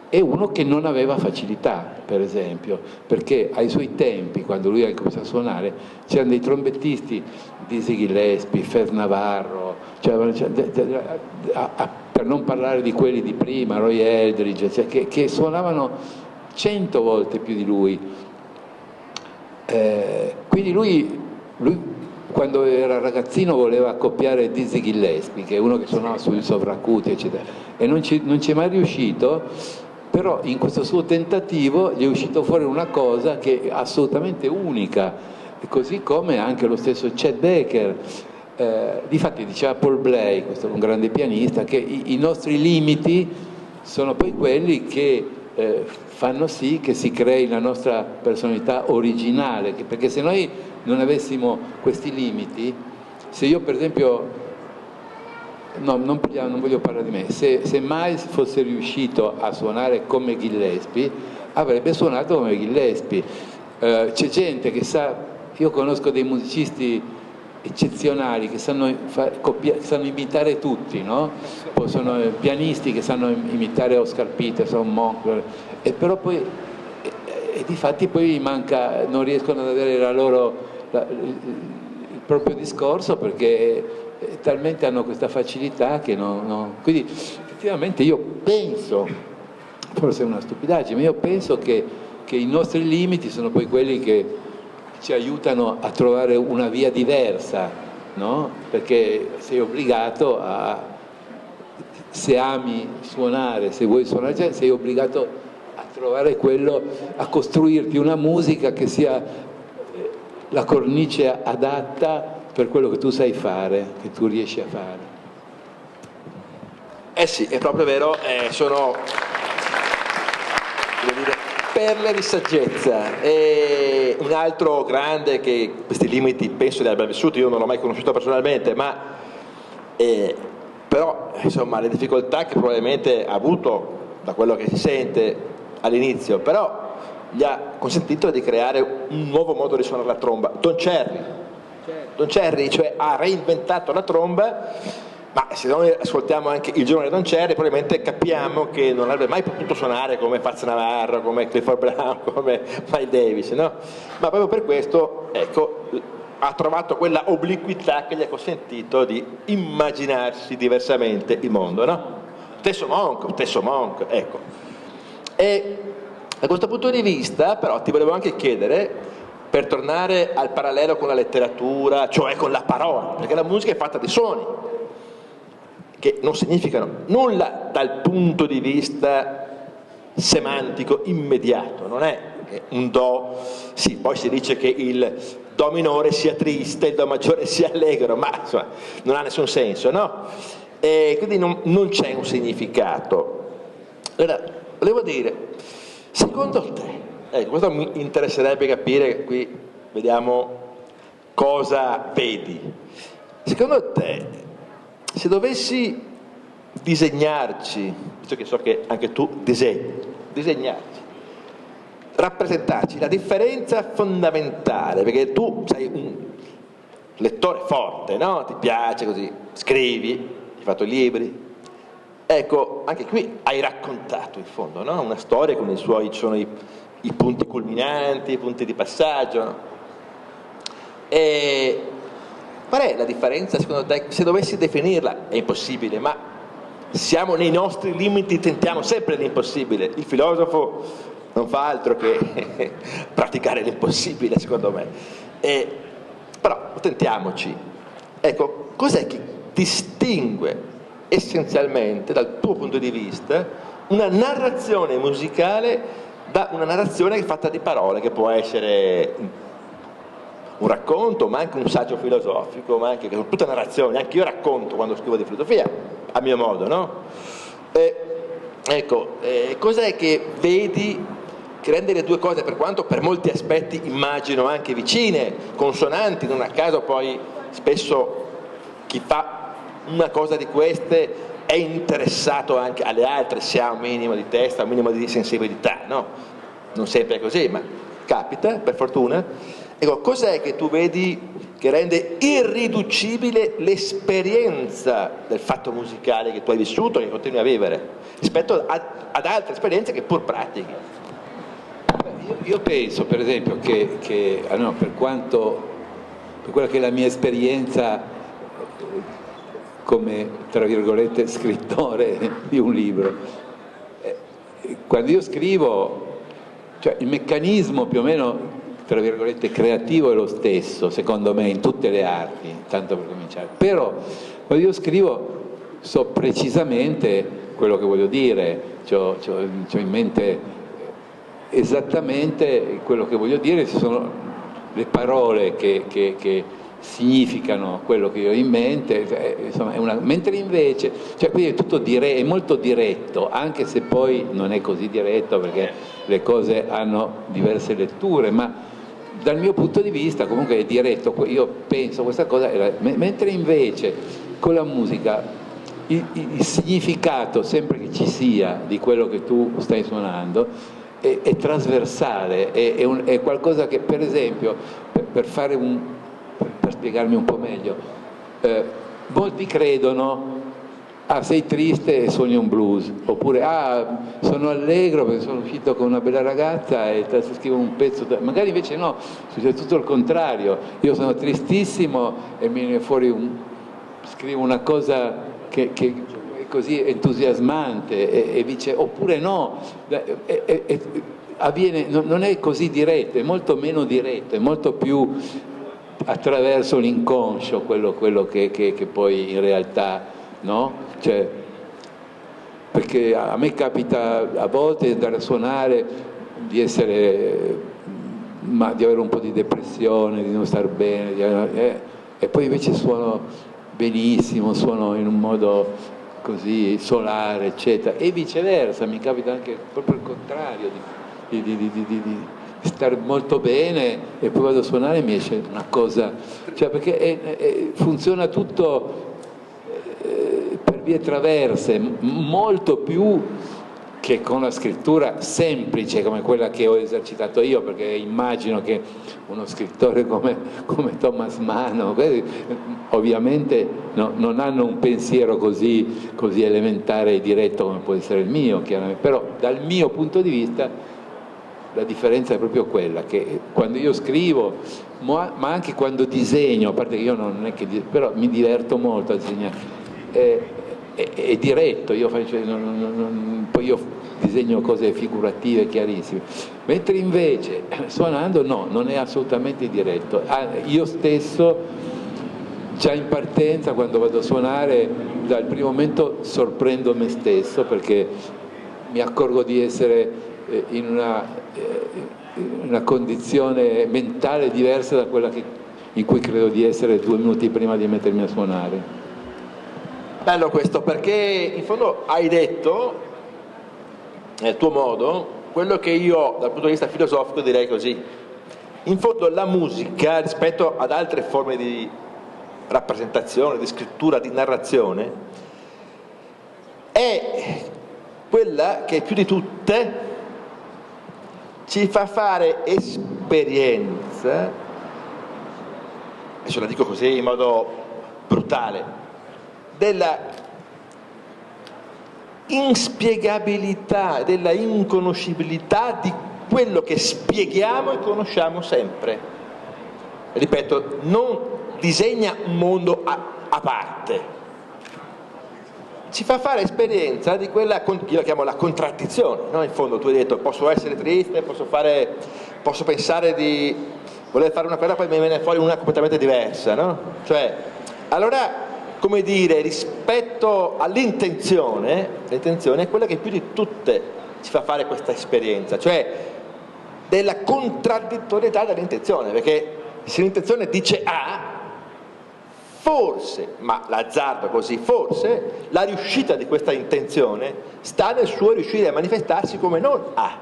è uno che non aveva facilità, per esempio, perché ai suoi tempi, quando lui ha cominciato a suonare, c'erano dei trombettisti, Dizzy Gillespie, Fez Navarro, per non parlare di quelli di prima, Roy Eldridge, che suonavano 100 volte più di lui. Quindi lui quando era ragazzino voleva accoppiare Dizzy Gillespie, che è uno che suonava sui sovracuti, eccetera, e non ci è mai riuscito. Però in questo suo tentativo gli è uscito fuori una cosa che è assolutamente unica, così come anche lo stesso Chet Baker. Difatti diceva Paul Bley, questo è un grande pianista, che i nostri limiti sono poi quelli che fanno sì che si crei la nostra personalità originale, perché se noi non avessimo questi limiti, se io per esempio... No, non voglio parlare di me. Se Miles fosse riuscito a suonare come Gillespie, avrebbe suonato come Gillespie. C'è gente che sa, io conosco dei musicisti eccezionali che sanno imitare tutti, no? Sono pianisti che sanno imitare Oscar Peterson, Monk, e però poi difatti poi manca, non riescono ad avere il proprio discorso, perché talmente hanno questa facilità che quindi effettivamente io penso, forse è una stupidaggine, ma io penso che i nostri limiti sono poi quelli che ci aiutano a trovare una via diversa, no? Perché sei obbligato se ami suonare, se vuoi suonare, sei obbligato a trovare a costruirti una musica che sia la cornice adatta per quello che tu sai fare, che tu riesci a fare. Sì, è proprio vero, sono perle di saggezza. E un altro grande che questi limiti penso li abbia vissuti, io non l'ho mai conosciuto personalmente, ma però insomma le difficoltà che probabilmente ha avuto, da quello che si sente all'inizio, però gli ha consentito di creare un nuovo modo di suonare la tromba. Don Cherry, cioè, ha reinventato la tromba, ma se noi ascoltiamo anche il giovane Don Cherry probabilmente capiamo che non avrebbe mai potuto suonare come Fats Navarro, come Clifford Brown, come Miles Davis, no? Ma proprio per questo, ecco, ha trovato quella obliquità che gli ha consentito di immaginarsi diversamente il mondo, no? Stesso Monk, ecco. E da questo punto di vista, però, ti volevo anche chiedere, per tornare al parallelo con la letteratura, cioè con la parola, perché la musica è fatta di suoni, che non significano nulla dal punto di vista semantico immediato, non è un do, sì, poi si dice che il do minore sia triste, il do maggiore sia allegro, ma insomma non ha nessun senso, no? E quindi non c'è un significato. Allora, volevo dire, secondo te, questo mi interesserebbe capire, qui vediamo cosa vedi. Secondo te, se dovessi disegnarci, visto che so che anche tu disegnarci, rappresentarci la differenza fondamentale, perché tu sei un lettore forte, no? Ti piace così, scrivi, hai fatto libri. Ecco, anche qui hai raccontato in fondo, no? Una storia con ci sono i punti culminanti, i punti di passaggio, no? E qual è la differenza secondo te? Se dovessi definirla, è impossibile, ma siamo nei nostri limiti, tentiamo sempre l'impossibile. Il filosofo non fa altro che praticare l'impossibile, secondo me. Però tentiamoci. Ecco, cos'è che distingue essenzialmente, dal tuo punto di vista, una narrazione musicale da una narrazione fatta di parole, che può essere un racconto, ma anche un saggio filosofico, ma anche tutta narrazione. Anche io racconto quando scrivo di filosofia, a mio modo, no? Cos'è che vedi che rende le due cose, per quanto per molti aspetti immagino anche vicine, consonanti, non a caso poi spesso chi fa una cosa di queste è interessato anche alle altre, se ha un minimo di testa, un minimo di sensibilità, no? Non sempre è così, ma capita, per fortuna. Ecco, cos'è che tu vedi che rende irriducibile l'esperienza del fatto musicale che tu hai vissuto e che continui a vivere, rispetto ad altre esperienze che pur pratichi? Io penso, per esempio, che almeno per quella che è la mia esperienza come, tra virgolette, scrittore di un libro, quando io scrivo, cioè il meccanismo più o meno, tra virgolette, creativo è lo stesso, secondo me, in tutte le arti, tanto per cominciare. Però quando io scrivo so precisamente quello che voglio dire, c'ho in mente esattamente quello che voglio dire, ci sono le parole che significano quello che io ho in mente, insomma, mentre invece, cioè, quindi è tutto è molto diretto, anche se poi non è così diretto perché le cose hanno diverse letture, ma dal mio punto di vista comunque è diretto, io penso questa cosa, mentre invece con la musica il significato, sempre che ci sia, di quello che tu stai suonando è trasversale, è qualcosa che, per esempio, per spiegarmi un po' meglio, molti credono: ah, sei triste e suoni un blues, oppure ah, sono allegro perché sono uscito con una bella ragazza e scrivo un pezzo, magari invece no, succede tutto il contrario, io sono tristissimo e mi viene fuori scrivo una cosa che è così entusiasmante oppure no, avviene, non è così diretto, è molto meno diretto, è molto più attraverso l'inconscio quello che poi in realtà, no? Cioè, perché a me capita a volte di andare a suonare, di avere un po' di depressione, di non star bene, e poi invece suono benissimo, suono in un modo così solare, eccetera, e viceversa, mi capita anche proprio il contrario, di stare molto bene e poi vado a suonare e mi esce una cosa, cioè perché funziona tutto per vie traverse, molto più che con la scrittura semplice come quella che ho esercitato io, perché immagino che uno scrittore come Thomas Mann ovviamente non hanno un pensiero così elementare e diretto come può essere il mio, chiaramente. Però dal mio punto di vista la differenza è proprio quella, che quando io scrivo, ma anche quando disegno, a parte che io non è che però mi diverto molto a disegnare, è diretto, poi io disegno cose figurative chiarissime, mentre invece suonando no, non è assolutamente diretto. Io stesso già in partenza, quando vado a suonare, dal primo momento sorprendo me stesso, perché mi accorgo di essere in una condizione mentale diversa da quella in cui credo di essere 2 minuti prima di mettermi a suonare. Bello questo, perché in fondo hai detto, nel tuo modo, quello che io dal punto di vista filosofico direi così: in fondo la musica, rispetto ad altre forme di rappresentazione, di scrittura, di narrazione, è quella che più di tutte ci fa fare esperienza, adesso la dico così in modo brutale, della inspiegabilità, della inconoscibilità di quello che spieghiamo e conosciamo sempre. Ripeto, non disegna un mondo a parte, ci fa fare esperienza di quella che io chiamo la contraddizione, no? In fondo tu hai detto: posso essere triste, posso pensare di voler fare una cosa, poi mi viene fuori una completamente diversa, no? Cioè, allora, come dire, rispetto all'intenzione, l'intenzione è quella che più di tutte ci fa fare questa esperienza, cioè della contraddittorietà dell'intenzione, perché se l'intenzione dice A, forse, ma l'azzardo così, forse la riuscita di questa intenzione sta nel suo riuscire a manifestarsi come non A.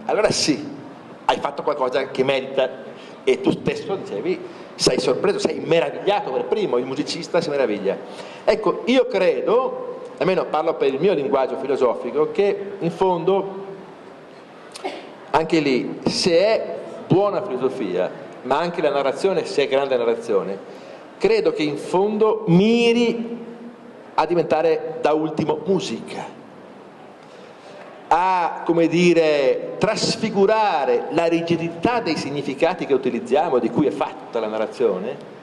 Allora sì, hai fatto qualcosa che merita, e tu stesso dicevi, sei sorpreso, sei meravigliato per primo, il musicista si meraviglia. Ecco, io credo, almeno parlo per il mio linguaggio filosofico, che in fondo anche lì, se è buona filosofia, ma anche la narrazione, se è grande narrazione, credo che in fondo miri a diventare da ultimo musica, a, come dire, trasfigurare la rigidità dei significati che utilizziamo, di cui è fatta la narrazione,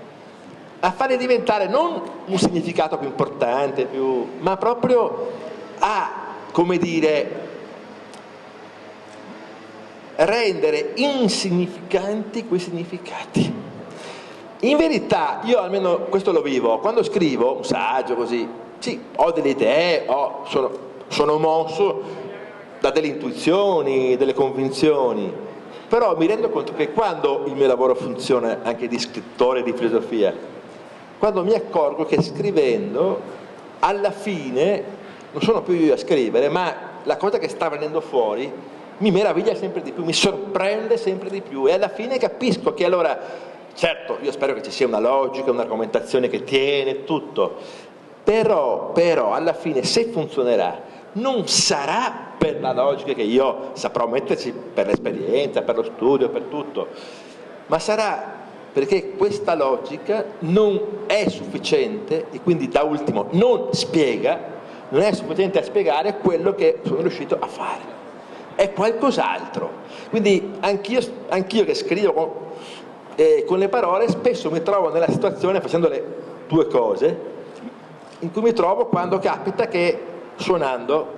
a farne diventare non un significato più importante, ma proprio a, come dire, rendere insignificanti quei significati. In verità, io almeno questo lo vivo, quando scrivo un saggio così, sì, ho delle idee, sono mosso da delle intuizioni, delle convinzioni, però mi rendo conto che quando il mio lavoro funziona anche di scrittore di filosofia, quando mi accorgo che scrivendo alla fine non sono più io a scrivere, ma la cosa che sta venendo fuori mi meraviglia sempre di più, mi sorprende sempre di più, e alla fine capisco che allora, certo, io spero che ci sia una logica, un'argomentazione che tiene, tutto, però alla fine, se funzionerà, non sarà per la logica che io saprò metterci, per l'esperienza, per lo studio, per tutto, ma sarà perché questa logica non è sufficiente, e quindi da ultimo non è sufficiente a spiegare quello che sono riuscito a fare, è qualcos'altro. Quindi anch'io che scrivo con le parole, spesso mi trovo nella situazione, facendo le due cose, in cui mi trovo quando capita che suonando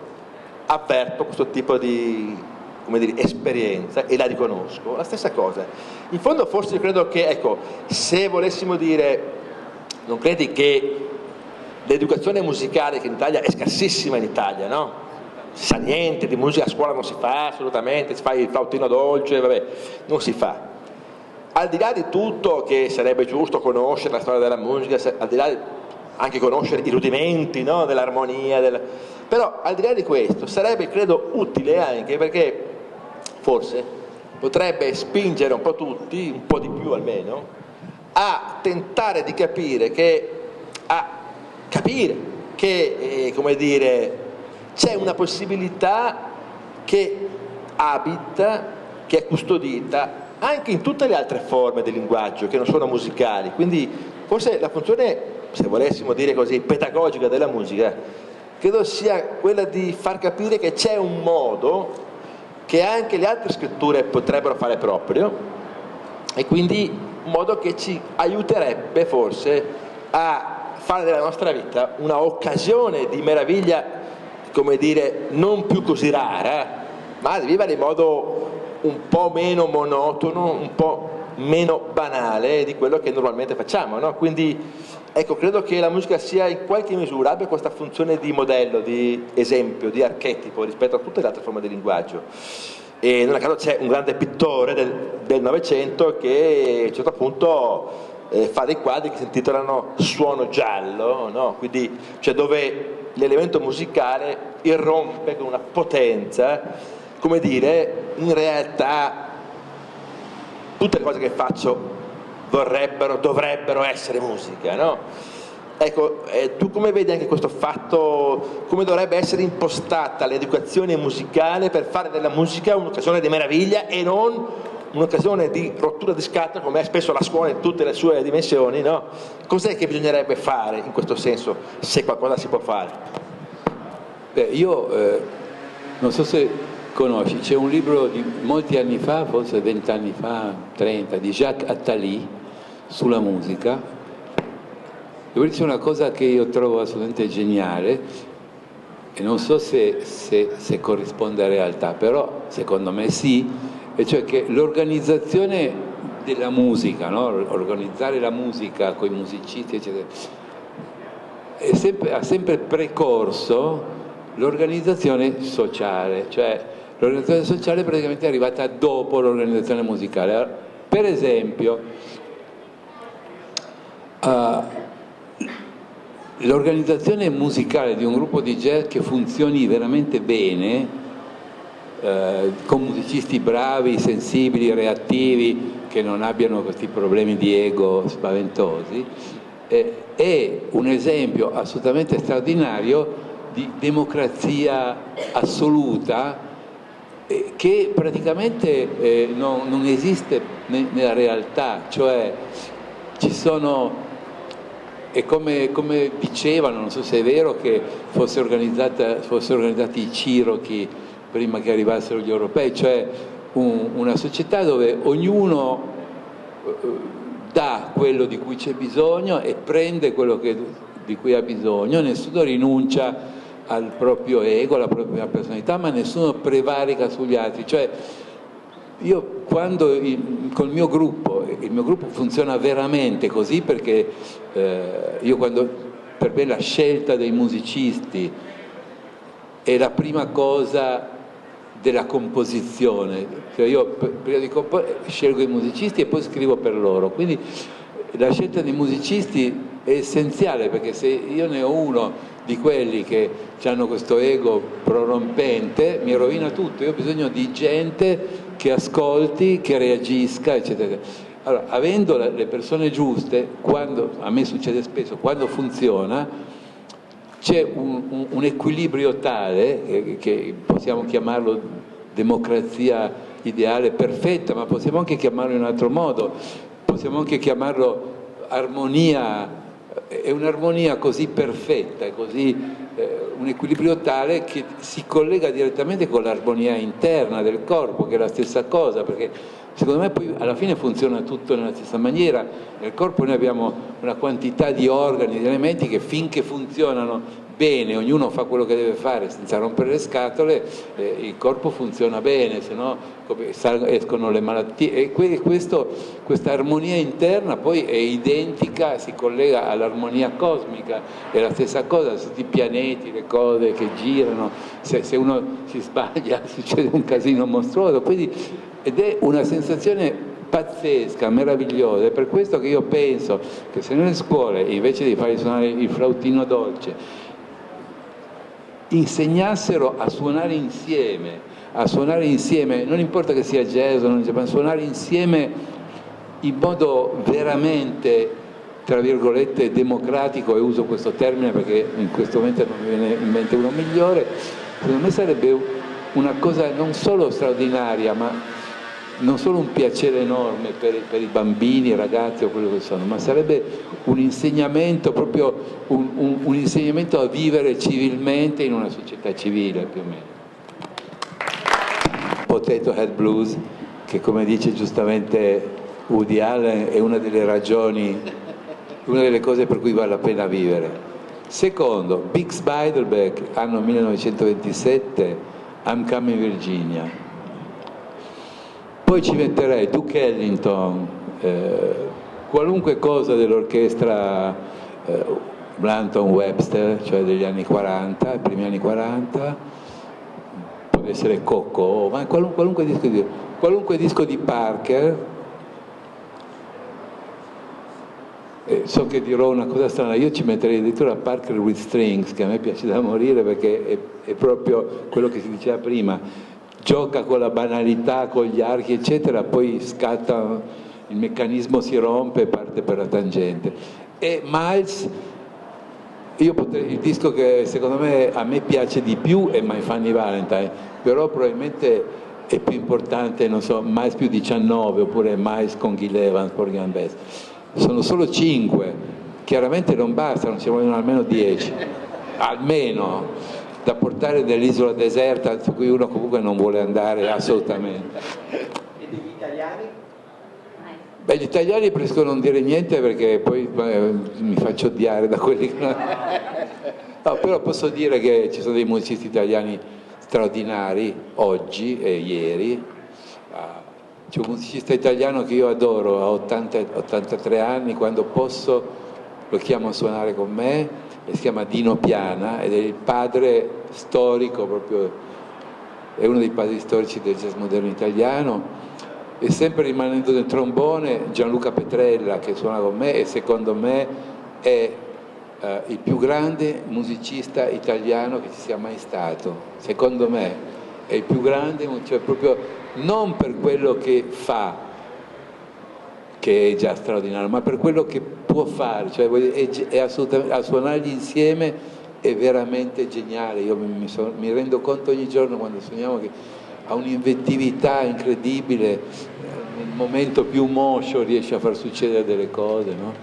avverto questo tipo di, come dire, esperienza, e la riconosco. La stessa cosa. In fondo forse io credo che, ecco, se volessimo dire, non credi che l'educazione musicale, che in Italia è scarsissima in Italia, no? Si sa niente di musica, a scuola non si fa assolutamente, si fa il flautino dolce, vabbè, non si fa. Al di là di tutto, che sarebbe giusto conoscere la storia della musica, al di là di anche conoscere i rudimenti, no? Dell'armonia, però al di là di questo sarebbe, credo, utile anche perché forse potrebbe spingere un po' tutti, un po' di più almeno, a tentare di capire che, come dire, c'è una possibilità che abita, che è custodita anche in tutte le altre forme di linguaggio che non sono musicali. Quindi forse la funzione, se volessimo dire così, pedagogica della musica, credo sia quella di far capire che c'è un modo che anche le altre scritture potrebbero fare proprio, e quindi un modo che ci aiuterebbe forse a fare della nostra vita una occasione di meraviglia, come dire, non più così rara, ma di vivere in modo un po' meno monotono, un po' meno banale di quello che normalmente facciamo, no? Quindi ecco, credo che la musica sia in qualche misura, abbia questa funzione di modello, di esempio, di archetipo rispetto a tutte le altre forme di linguaggio. E non a caso c'è un grande pittore del Novecento che a un certo punto fa dei quadri che si intitolano Suono giallo, no? Quindi, cioè, dove l'elemento musicale irrompe con una potenza, come dire, in realtà tutte le cose che faccio dovrebbero essere musica, no? Ecco, tu come vedi anche questo fatto, come dovrebbe essere impostata l'educazione musicale per fare della musica un'occasione di meraviglia e non un'occasione di rottura di scatole, come è spesso la scuola in tutte le sue dimensioni, no? Cos'è che bisognerebbe fare in questo senso, se qualcosa si può fare? Beh, io non so se conosci, c'è un libro di molti anni fa, forse 20 anni fa, 30, di Jacques Attali sulla musica. Devo dire una cosa che io trovo assolutamente geniale, e non so se corrisponde alla realtà, però secondo me sì, e cioè che l'organizzazione della musica, no? Organizzare la musica con i musicisti, eccetera, ha sempre precorso l'organizzazione sociale, cioè l'organizzazione sociale praticamente è arrivata dopo l'organizzazione musicale. Per esempio, l'organizzazione musicale di un gruppo di jazz che funzioni veramente bene, con musicisti bravi, sensibili, reattivi, che non abbiano questi problemi di ego spaventosi, è un esempio assolutamente straordinario di democrazia assoluta che praticamente non esiste nella realtà, cioè ci sono, e come dicevano, non so se è vero, che fossero organizzati i Cherokee prima che arrivassero gli europei, cioè una società dove ognuno dà quello di cui c'è bisogno e prende quello di cui ha bisogno, nessuno rinuncia al proprio ego, alla propria personalità, ma nessuno prevarica sugli altri. Cioè, io quando col mio gruppo, il mio gruppo funziona veramente così, perché per me la scelta dei musicisti è la prima cosa della composizione, cioè io prima di scelgo i musicisti e poi scrivo per loro, quindi la scelta dei musicisti è essenziale, perché se io ne ho uno di quelli che hanno questo ego prorompente mi rovina tutto. Io ho bisogno di gente che ascolti, che reagisca, eccetera. Allora, avendo le persone giuste, a me succede spesso, quando funziona c'è un equilibrio tale che possiamo chiamarlo democrazia ideale perfetta, ma possiamo anche chiamarlo in un altro modo, possiamo anche chiamarlo armonia. È un'armonia così perfetta, è così un equilibrio tale che si collega direttamente con l'armonia interna del corpo, che è la stessa cosa, perché secondo me poi alla fine funziona tutto nella stessa maniera. Nel corpo noi abbiamo una quantità di organi, di elementi che finché funzionano bene, ognuno fa quello che deve fare senza rompere le scatole, il corpo funziona bene, se no escono le malattie. E questa armonia interna poi è identica, si collega all'armonia cosmica, è la stessa cosa, tutti i pianeti, le cose che girano, se uno si sbaglia succede un casino mostruoso, quindi, ed è una sensazione pazzesca, meravigliosa. È per questo che io penso che se nelle scuole, invece di fargli suonare il flautino dolce, insegnassero a suonare insieme, non importa che sia jazz o non jazz, ma suonare insieme in modo veramente, tra virgolette, democratico, e uso questo termine perché in questo momento non mi viene in mente uno migliore, secondo me sarebbe una cosa non solo straordinaria, ma non solo un piacere enorme per i bambini, i ragazzi o quello che sono, ma sarebbe un insegnamento, proprio un insegnamento a vivere civilmente in una società civile, più o meno. Potato Head Blues, che come dice giustamente Woody Allen, è una delle ragioni, una delle cose per cui vale la pena vivere. Secondo, Bix Beiderbecke, anno 1927, I'm Coming Virginia. Poi ci metterei Duke Ellington, qualunque cosa dell'orchestra Blanton Webster, cioè degli anni 40, i primi anni 40, può essere Coco, ma qualunque disco di Parker. So che dirò una cosa strana, io ci metterei addirittura Parker with Strings, che a me piace da morire perché è proprio quello che si diceva prima. Gioca con la banalità, con gli archi eccetera, poi scatta, il meccanismo si rompe e parte per la tangente. E Miles, il disco che secondo me a me piace di più è My Funny Valentine, però probabilmente è più importante, non so, Miles più 19 oppure Miles con Gil Evans, Porgy Bess. Sono solo 5, chiaramente non bastano, ci vogliono almeno 10, almeno, da portare nell'isola deserta su cui uno comunque non vuole andare assolutamente. E degli italiani? Beh, gli italiani preferisco non dire niente perché poi mi faccio odiare da quelli che... No, però posso dire che ci sono dei musicisti italiani straordinari oggi e ieri. C'è un musicista italiano che io adoro, ha 83 anni, quando posso lo chiamo a suonare con me, si chiama Dino Piana ed è il padre storico, proprio è uno dei padri storici del jazz moderno italiano. E sempre rimanendo nel trombone, Gianluca Petrella che suona con me e secondo me è il più grande musicista italiano che ci sia mai stato. Secondo me è il più grande, cioè proprio non per quello che fa, che è già straordinario, ma per quello che può fare, cioè è assolutamente, a suonargli insieme è veramente geniale. Io mi rendo conto ogni giorno quando suoniamo che ha un'inventività incredibile, nel momento più moscio riesce a far succedere delle cose, no?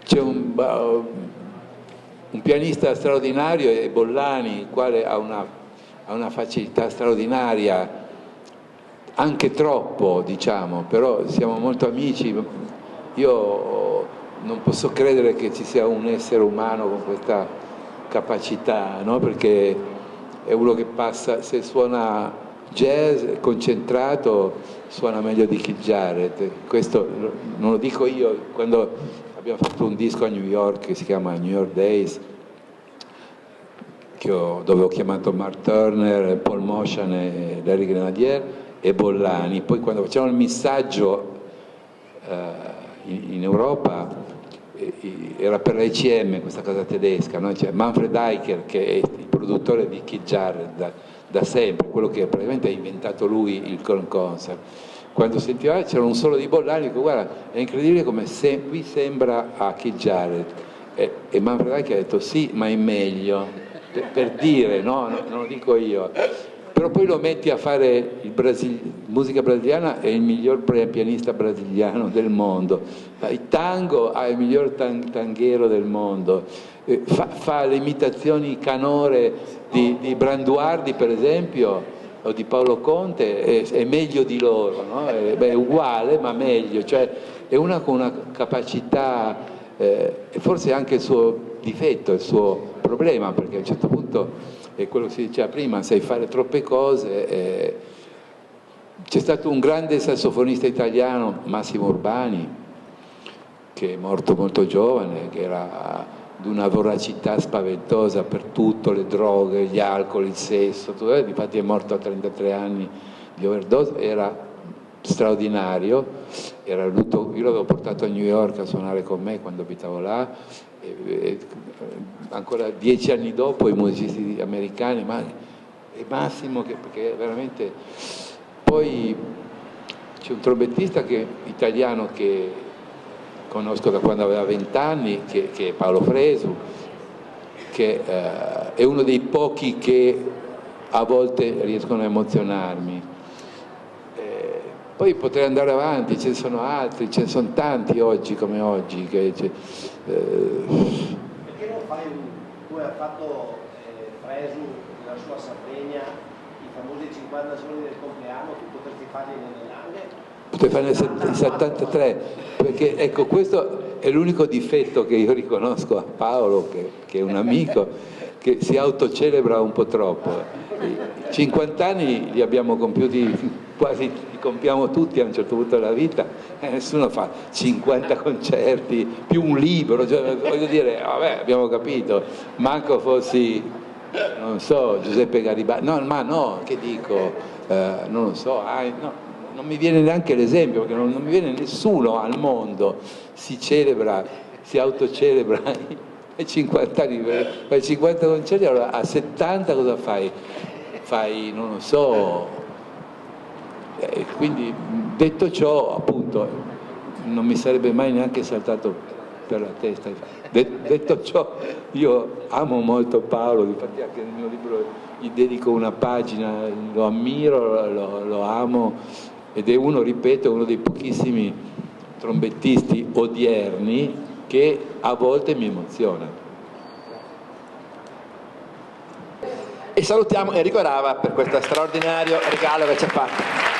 C'è un pianista straordinario, è Bollani, il quale ha una facilità straordinaria, anche troppo, diciamo, però siamo molto amici. Io non posso credere che ci sia un essere umano con questa capacità, no? Perché è uno che passa, se suona jazz concentrato, suona meglio di Keith Jarrett. Questo non lo dico io. Quando abbiamo fatto un disco a New York che si chiama New York Days, dove ho chiamato Mark Turner, Paul Motian e Larry Grenadier e Bollani. Poi quando facciamo il missaggio in Europa, era per l'ECM, questa casa tedesca, no? C'è Manfred Eicher, che è il produttore di Keith Jarrett da sempre, quello che praticamente ha inventato lui il Köln Concert. Quando sentiva c'era un solo di Bollani, dico guarda, è incredibile come qui sembra a Keith Jarrett, e Manfred Eicher ha detto sì, ma è meglio, per dire, no? Non lo dico io. Però poi lo metti a fare musica brasiliana, è il miglior pianista brasiliano del mondo, il tango ha il miglior tanghero del mondo, fa le imitazioni canore di Branduardi per esempio, o di Paolo Conte, è meglio di loro, no? È uguale ma meglio, cioè è una con una capacità, e forse anche il suo difetto, il suo problema, perché a un certo punto è quello che si diceva prima, sai fare troppe cose. C'è stato un grande sassofonista italiano, Massimo Urbani, che è morto molto giovane, che era di una voracità spaventosa per tutto, le droghe, gli alcol, il sesso, tutto, infatti è morto a 33 anni di overdose, era straordinario, io l'avevo portato a New York a suonare con me quando abitavo là, e ancora 10 anni dopo i musicisti americani, ma è Massimo, perché veramente. Poi c'è un trombettista italiano che conosco da quando aveva 20 anni, che è Paolo Fresu, che è uno dei pochi che a volte riescono a emozionarmi. Poi potrei andare avanti, ce ne sono altri, ce ne sono tanti oggi come oggi. Perché non fai come ha fatto Fresu nella sua Sardegna, i famosi 50 giorni del compleanno, tu potresti farli nelle Langhe? Potrei fare nel 73, perché ecco, questo è l'unico difetto che io riconosco a Paolo, che è un amico, che si autocelebra un po' troppo. I 50 anni li abbiamo compiuti, quasi li compiamo tutti a un certo punto della vita, nessuno fa 50 concerti più un libro, cioè, voglio dire, vabbè, abbiamo capito, manco fossi, non so, Giuseppe Garibaldi, no, che dico, non lo so, no, non mi viene neanche l'esempio, perché non mi viene nessuno al mondo si autocelebra ai 50 anni, fai 50 concerti, allora a 70 cosa fai? Fai, non lo so, quindi detto ciò, appunto, non mi sarebbe mai neanche saltato per la testa. Detto ciò, io amo molto Paolo, infatti anche nel mio libro gli dedico una pagina, lo ammiro, lo amo, ed è uno, ripeto, uno dei pochissimi trombettisti odierni che a volte mi emoziona. E salutiamo Enrico Rava per questo straordinario regalo che ci ha fatto.